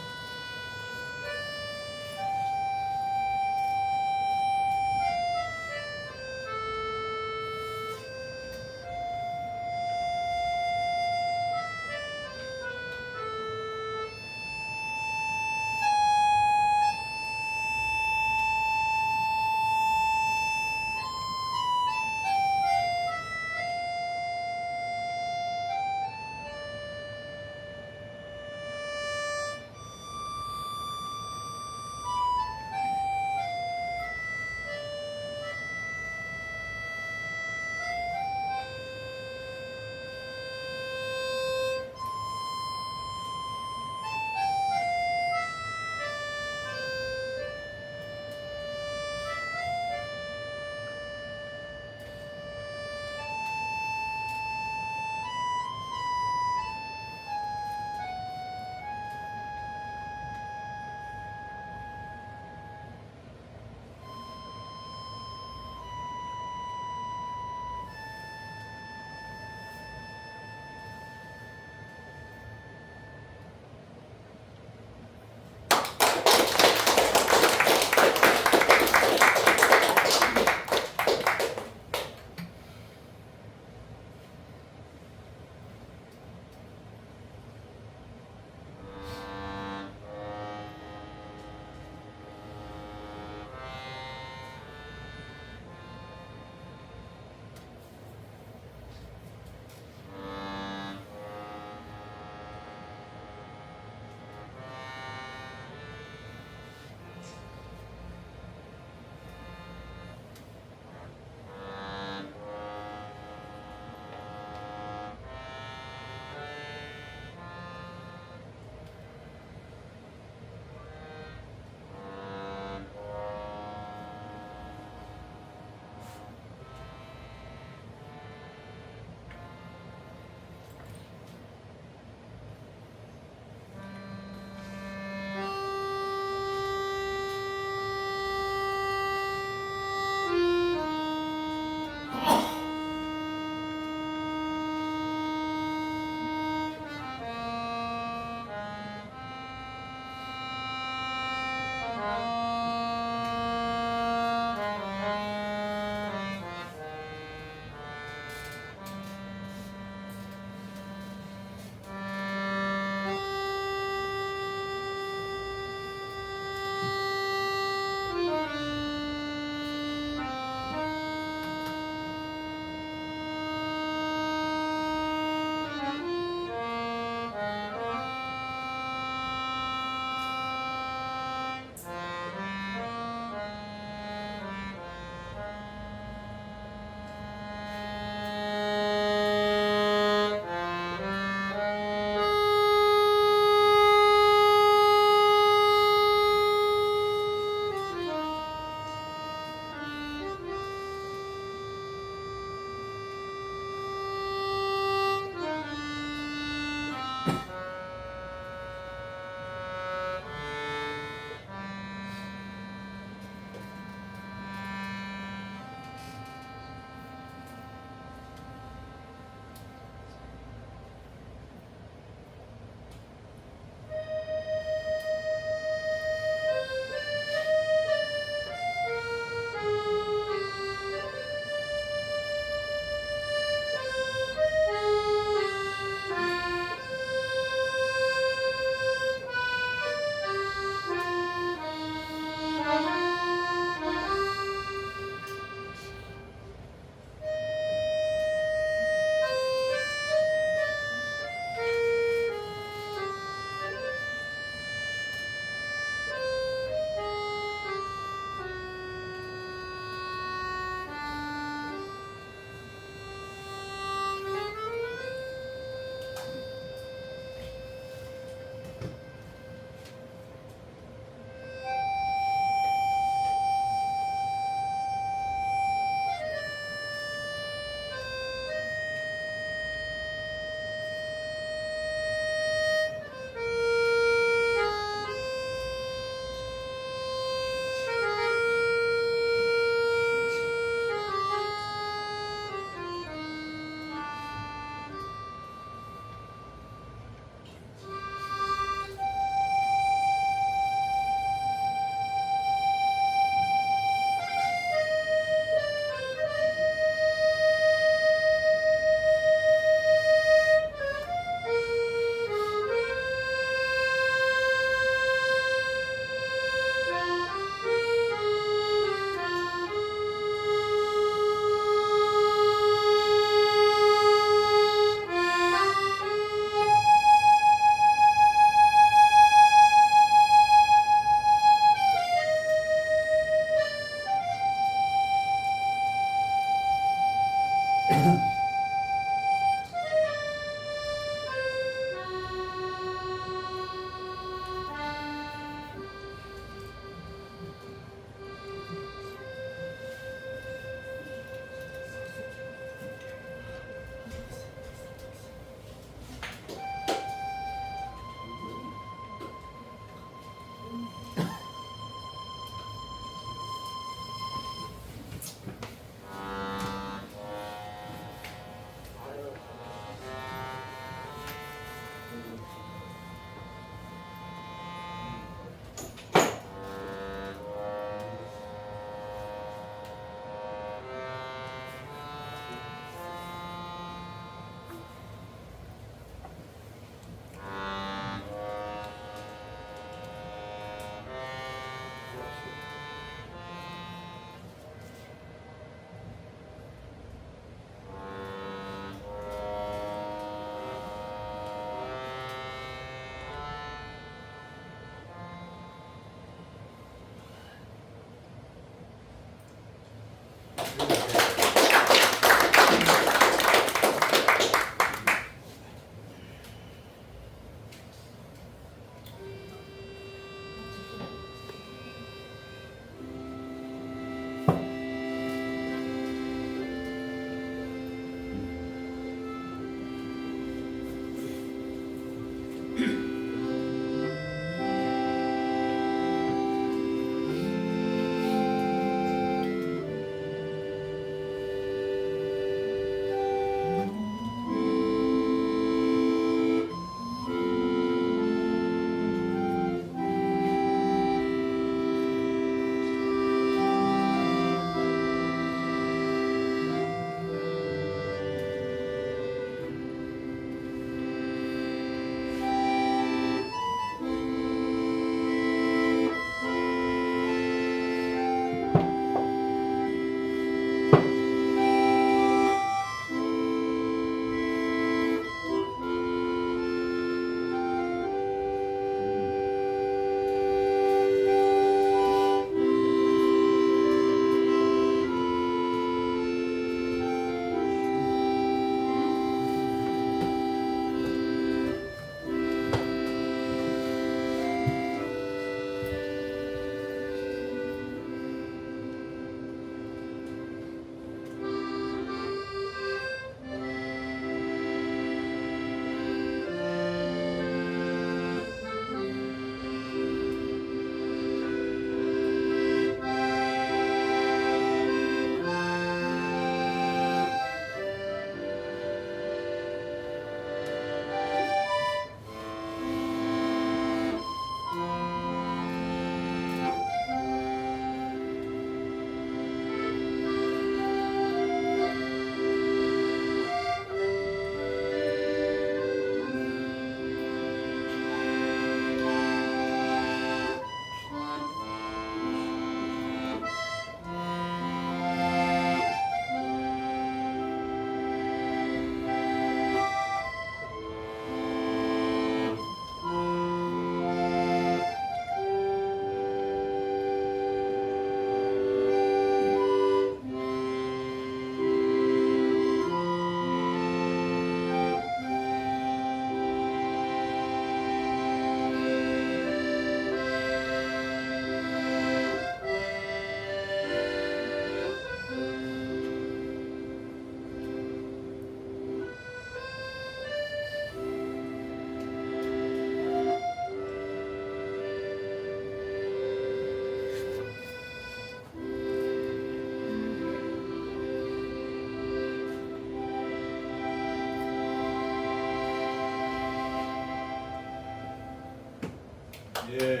Speaker 1: 예.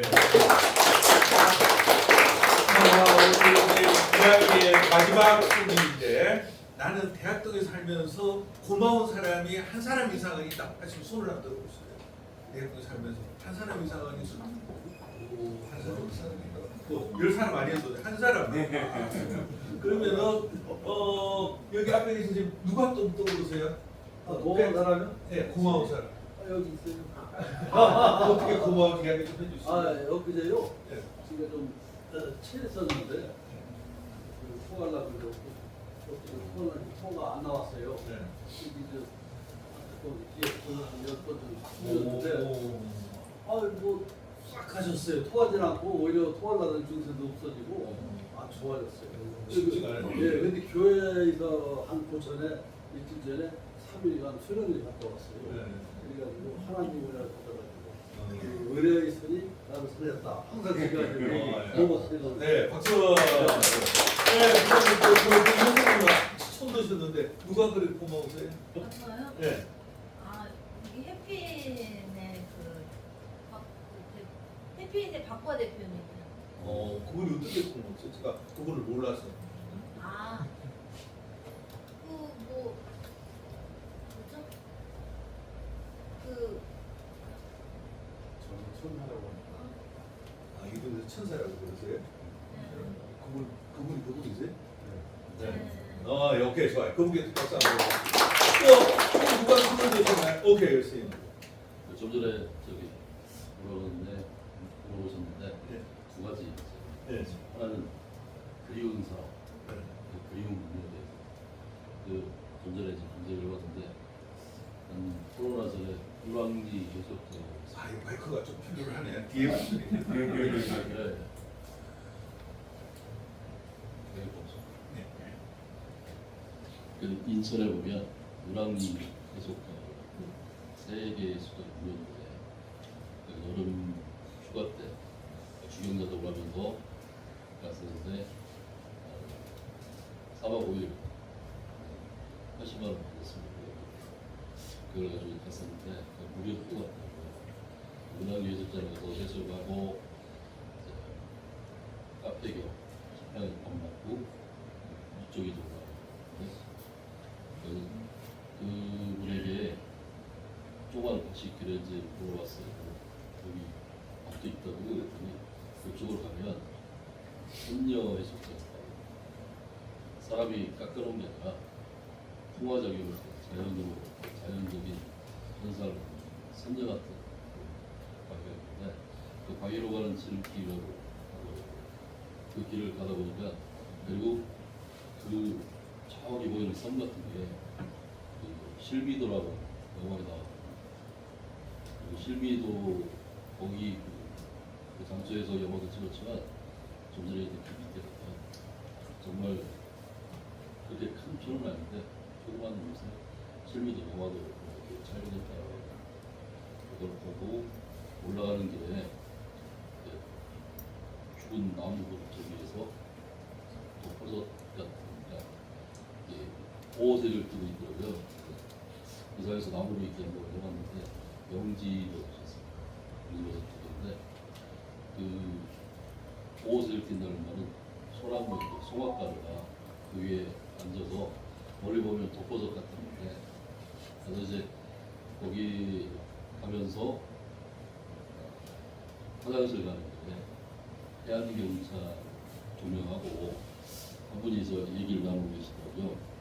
Speaker 1: 오늘 이야기의 마지막 부분인데 나는 대학동에 살면서 고마운 사람이 한 사람 이상은 있다 하시면 손을 안 들어보세요. 대학동에 살면서 한 사람 이상은 있어. 한 사람 이상은 뭐 10사람 아니어도 돼. 한 사람. 그러면은 여기 앞에 계신 지금 누가 또 떠오르세요?
Speaker 8: 고마운 사람이요?
Speaker 1: 네, 고마운 사람.
Speaker 8: 여기 있어요.
Speaker 1: 어떻게 고마운 이야기 좀 해주시죠.
Speaker 8: 엊그제요.
Speaker 1: 네.
Speaker 8: 제가 좀 체했었는데 토하려고 그러고 어떻게 토가 안 나왔어요.
Speaker 1: 네.
Speaker 8: 이제 또 뒤에 몇번좀 죽였는데 뭐싹 하셨어요. 토하진 않고 오히려 토하려는 증세도 없어지고 좋아졌어요.
Speaker 1: 쉽지가 않아요.
Speaker 8: 예, 근데 교회에서 한 고전에 일주일 전에 3일간 수련을 갔다 왔어요.
Speaker 1: 네.
Speaker 8: 그래가지고 하나님을 받아가지고 그 의뢰의 손이 나를 살렸다. 항상 그래가지고 너무 살렸다.
Speaker 1: 네, 박수. 네, 선생님 처음 드셨는데 누가 그렇게 고마우세요?
Speaker 4: 저요?
Speaker 1: 네.
Speaker 4: 아, 이게 해피인의 박과 대표님.
Speaker 1: 그분이 어떻게 고마웠어요? 제가 그분을 몰라서.
Speaker 4: 아, 뭐죠?
Speaker 7: 저는 천하라고 합니다.
Speaker 1: 이분들 천사라고 그러세요? 그분이 그분이세요?
Speaker 4: 네.
Speaker 1: 오케이, 좋아요. 그분께 박수 한번 또 누가 선물 주셨나요? 오케이, 선생님.
Speaker 5: 좀 전에 저기 물어보셨는데
Speaker 1: 네.
Speaker 5: 두 가지 있어요.
Speaker 1: 네.
Speaker 5: 하나는 그리운 사람,
Speaker 1: 네.
Speaker 5: 그리운 전에 이제 문제를 봤는데 코로나 전에 유랑리 계속
Speaker 1: 아, 이 마이크가 좀 필요하네. 뒤에 분들이.
Speaker 5: 네. 그 인천에 보면 유랑리 계속 세계에서도 유명한데 그 여름 휴가 때 주경자도 가면서 갔었는데 4박 5일 80만 원 받았습니다. 그걸 가지고 갔었는데 무료 휴가 문화예술장에 가서 해수하고 카페 겸 식당에 밥 먹고 이쪽이 돌아가고 그분에게 조그만 같이 그런지 물어봤어요. 여기 밥도 있다고 그랬더니 그쪽으로 가면 선녀 해수장 사람이 깎아놓은 게 아니라 풍화작용을 자연적인 현상을 선녀 같은 광야인데 그 광야로 가는 지름길로 그 길을 가다 보니까 그리고 그 저기 보이는 섬 같은 게그 실미도라고 영화에 나왔고 그 실미도 거기 그 장소에서 영화도 찍었지만 좀 전에 그 밑에 보면 정말 그렇게 큰 편은 아닌데 조그만 곳에 실미도 영화도 이렇게 촬영했다고 그걸 보고 올라가는 길에 죽은 나무들 저기에서 덮어서 보호색을 띠고 있더라고요. 이사에서 나무로 이렇게 한번 해봤는데 명지로 하셨어요. 명지로 하셨는데 그 보호색을 띈다는 말은 소나무 송악가루가 그 위에 앉아서 멀리 보면 독보석 같은 건데 그래서 이제 거기 가면서 화장실 가는 길에 해안경찰 두 명하고 한 분이 저 얘기를 나누고 계시더라고요.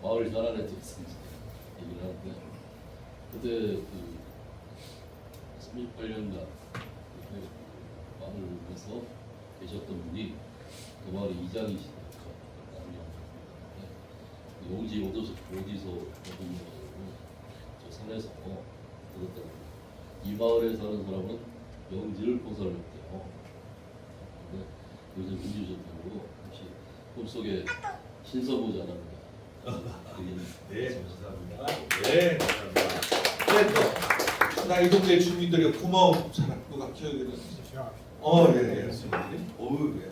Speaker 5: 마을 현안에 대해서 얘기를 하는데 그때 그 38년간 마을에서 계셨던 분이 그 마을의 이장이시더라고요. 용지 어디서 얻으냐고 저 산에서 들었다고. 이 마을에 사는 사람은 영지를 본 사람이 없대요. 근데 요즘 문제 좋다고 혹시 꿈속에 신서보자랍니다.
Speaker 1: 네, 감사합니다. 네, 감사합니다. 네, 나 이 동네 주민들의 고마운 사람과 기억이 나요. 예, 예. 어우, 예.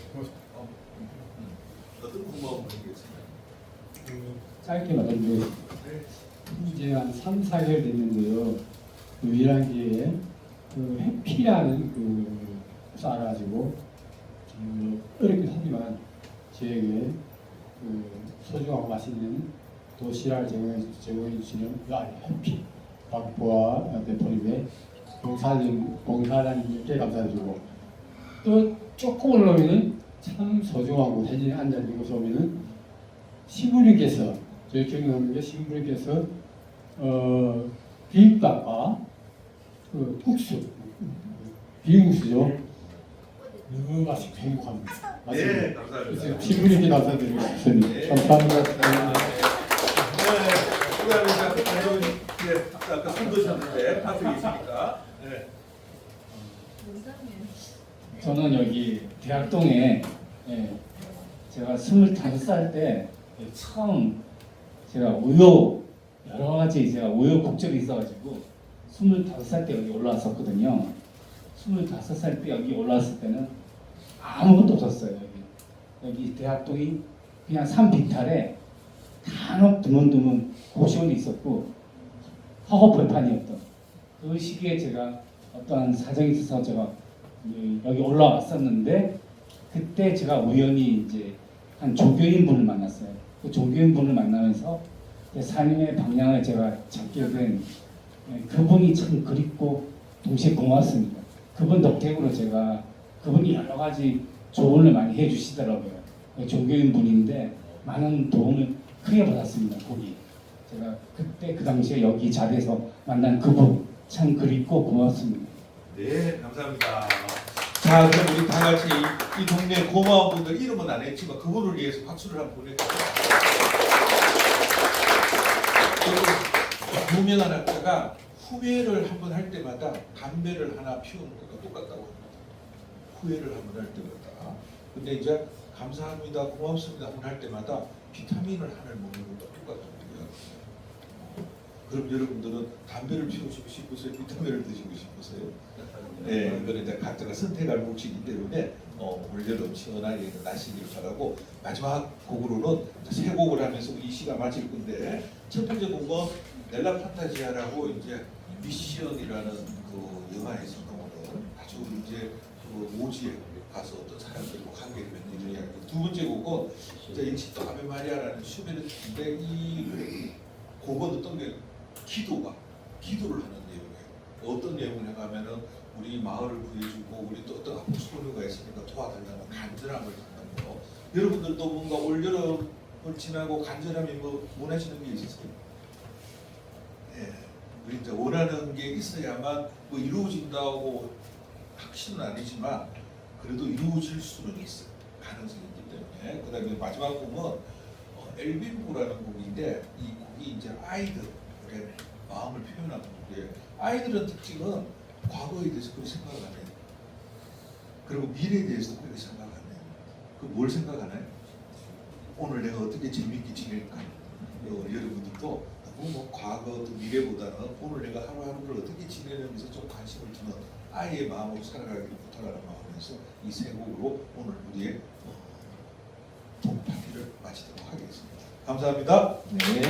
Speaker 1: 어떤 고마운 분이 계시나요?
Speaker 9: 짧게 말하면 이제 한 3, 4개월 됐는데요. 그 위란기에 그 해피라는 그 쏴가지고 어렵긴 하지만 저에게 그 소중하고 맛있는 도시락을 제공해 주시는 해피 박보아 대표님의 봉사단님께 감사드리고 또 조금 올라오면은 참 소중하고 대진에 앉아있는 곳에 오면은 신부님께서 저희 기억에 남는 게 신부님께서 비빔밥과 그 국수 비빔국수죠. 너무 맛있고 행복합니다.
Speaker 1: 네, 감사합니다.
Speaker 9: 신부님께 감사드리고 싶습니다.
Speaker 1: 네.
Speaker 9: 감사합니다.
Speaker 1: 그다음에 아까 손 드셨는데 파트 있습니까? 네.
Speaker 9: 저는 여기 대학동에 제가 25살 때 처음 제가 여러 가지 제가 우여곡절이 있어가지고 25살 때 여기 올라왔었거든요. 25살 때 여기 올라왔을 때는 아무것도 없었어요. 여기 대학동이 그냥 산 비탈에 간혹 드문드문 고시원이 있었고 허허벌판이었던 그 시기에 제가 어떠한 사정이 있어서 제가 여기 올라왔었는데 그때 제가 우연히 이제 한 종교인 분을 만났어요. 그 종교인 분을 만나면서 삶의 방향을 제가 찾게 된 그분이 참 그립고 동시에 고맙습니다. 그분 덕택으로 제가 그분이 여러 가지 조언을 많이 해주시더라고요. 종교인 분인데 많은 도움을 크게 받았습니다. 거기 제가 그때 그 당시에 여기 자리에서 만난 그분 참 그립고 고맙습니다.
Speaker 1: 네, 감사합니다. 자, 그럼 우리 다 같이 이 동네 고마운 분들 이름은 안 했지만 그분을 위해서 박수를 한번 보내주세요. 유명한 학자가 후회를 한 번 할 때마다 담배를 하나 피우는 것과 똑같다고 합니다. 후회를 한 번 할 때마다. 근데 이제 감사합니다, 고맙습니다 한 번 할 때마다 비타민을 하나를 먹는 것과 똑같다고 해요. 그럼 여러분들은 담배를 피우시고 싶으세요? 비타민을 드시고 싶으세요? 네, 이거는 이제 각자가 선택할 몫이기 때문에 올여름 시원하게 나시기를 바라고, 마지막 곡으로는 세 곡을 하면서 이 시간 마칠 건데, 첫 번째 곡은 넬라 판타지아라고 이제 미션이라는 그 영화에서 나오는 아주 이제 그 오지에 가서 어떤 사람들과 관계를 맺는 이야기. 두 번째 곡은 이제 역시 또 아베 마리아라는 슈베르트인데, 이 곡은 어떤 게 기도를 하는 내용이에요. 어떤 내용을 하면은 우리 마을을 구해주고 우리 또 어떤 아픈 소녀가 있으니까 도와달라는 간절함을 갖는 거. 여러분들도 뭔가 올여름을 지나고 간절함이 뭐 원하시는 게 있으세요? 예, 우리 이제 원하는 게 있어야만 뭐 이루어진다고 확신은 아니지만 그래도 이루어질 수는 있어요. 가능성이 있기 때문에. 그다음에 마지막 곡은 엘빈부라는 곡인데, 이 곡이 이제 아이들의 마음을 표현하는 곡이에요. 아이들은 특징은 과거에 대해서 그렇게 생각을 안 해요. 그리고 미래에 대해서도 그렇게 생각 안 해요. 그 뭘 생각하나요? 오늘 내가 어떻게 재밌게 지낼까? 여러분들도 너무 뭐 과거 또 미래보다는 오늘 내가 하루하루를 어떻게 지내는지에 좀 관심을 두는 아이의 마음으로 살아가기를 부탁하는 마음에서 이 세 곡으로 오늘 우리의 동파티를 마치도록 하겠습니다. 감사합니다.
Speaker 9: 네.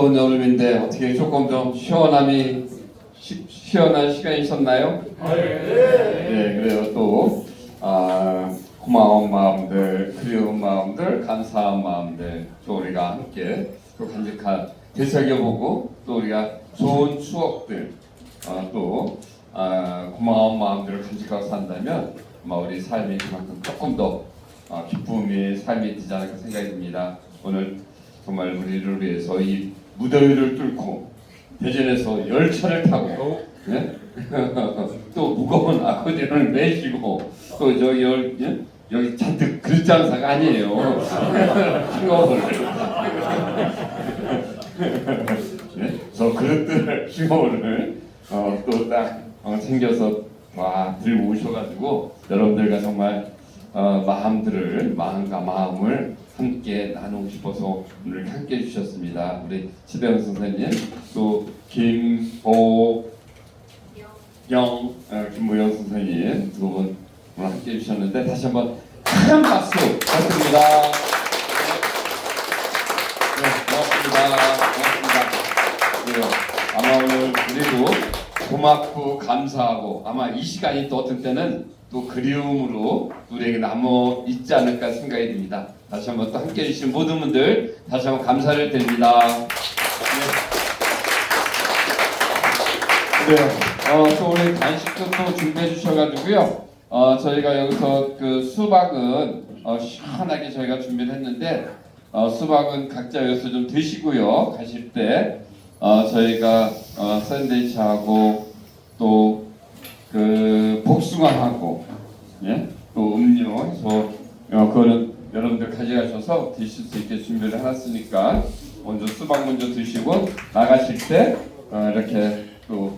Speaker 10: 더운 여름인데 어떻게 조금 좀 시원한 시간이셨나요? 네, 그래요. 또 고마운 마음들, 그리운 마음들, 감사한 마음들, 또 우리가 함께 또 간직한 되새겨보고 또 우리가 좋은 추억들, 또 고마운 마음들을 간직하고 산다면 아마 우리 삶이 그만큼 조금 더 기쁨의 삶이 되지 않을까 생각이 듭니다. 오늘 정말 우리를 위해서 이 무더위를 뚫고 대전에서 열차를 타고 네? 또 무거운 아코디언을 메시고 또 여기 잔뜩 그릇 장사가 아니에요. 싱어를 네? 저 그릇들 싱어를 또 딱 챙겨서 들고 오셔가지고 여러분들과 정말 마음과 마음을 함께 나누고 싶어서 오늘 함께 해주셨습니다. 우리 최대원 선생님, 또 김보영, 김보영 선생님 두 분 오늘 함께 해주셨는데 다시 한번 큰 박수 부탁드립니다. 네, 고맙습니다. 그래요. 아마 오늘 그리고 고맙고 감사하고 아마 이 시간이 또 어떤 때는 또 그리움으로 우리에게 남아 있지 않을까 생각이 듭니다. 다시 한번 또 함께 해주신 모든 분들 다시 한번 감사를 드립니다. 네. 또 오늘 간식도 또 준비해 주셔가지고요. 저희가 여기서 그 수박은 시원하게 저희가 준비를 했는데 수박은 각자 여기서 좀 드시고요. 가실 때 저희가 샌드위치하고 또 그 복숭아하고 예? 또 음료 해서 그거는 여러분들 가져가셔서 드실 수 있게 준비를 해놨으니까 먼저 수박 먼저 드시고 나가실 때 이렇게 또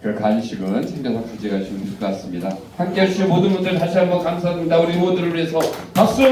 Speaker 10: 그 간식은 챙겨서 가져가시면 될 것 같습니다. 함께 해주신 모든 분들 다시 한번 감사드립니다. 우리 모두를 위해서 박수!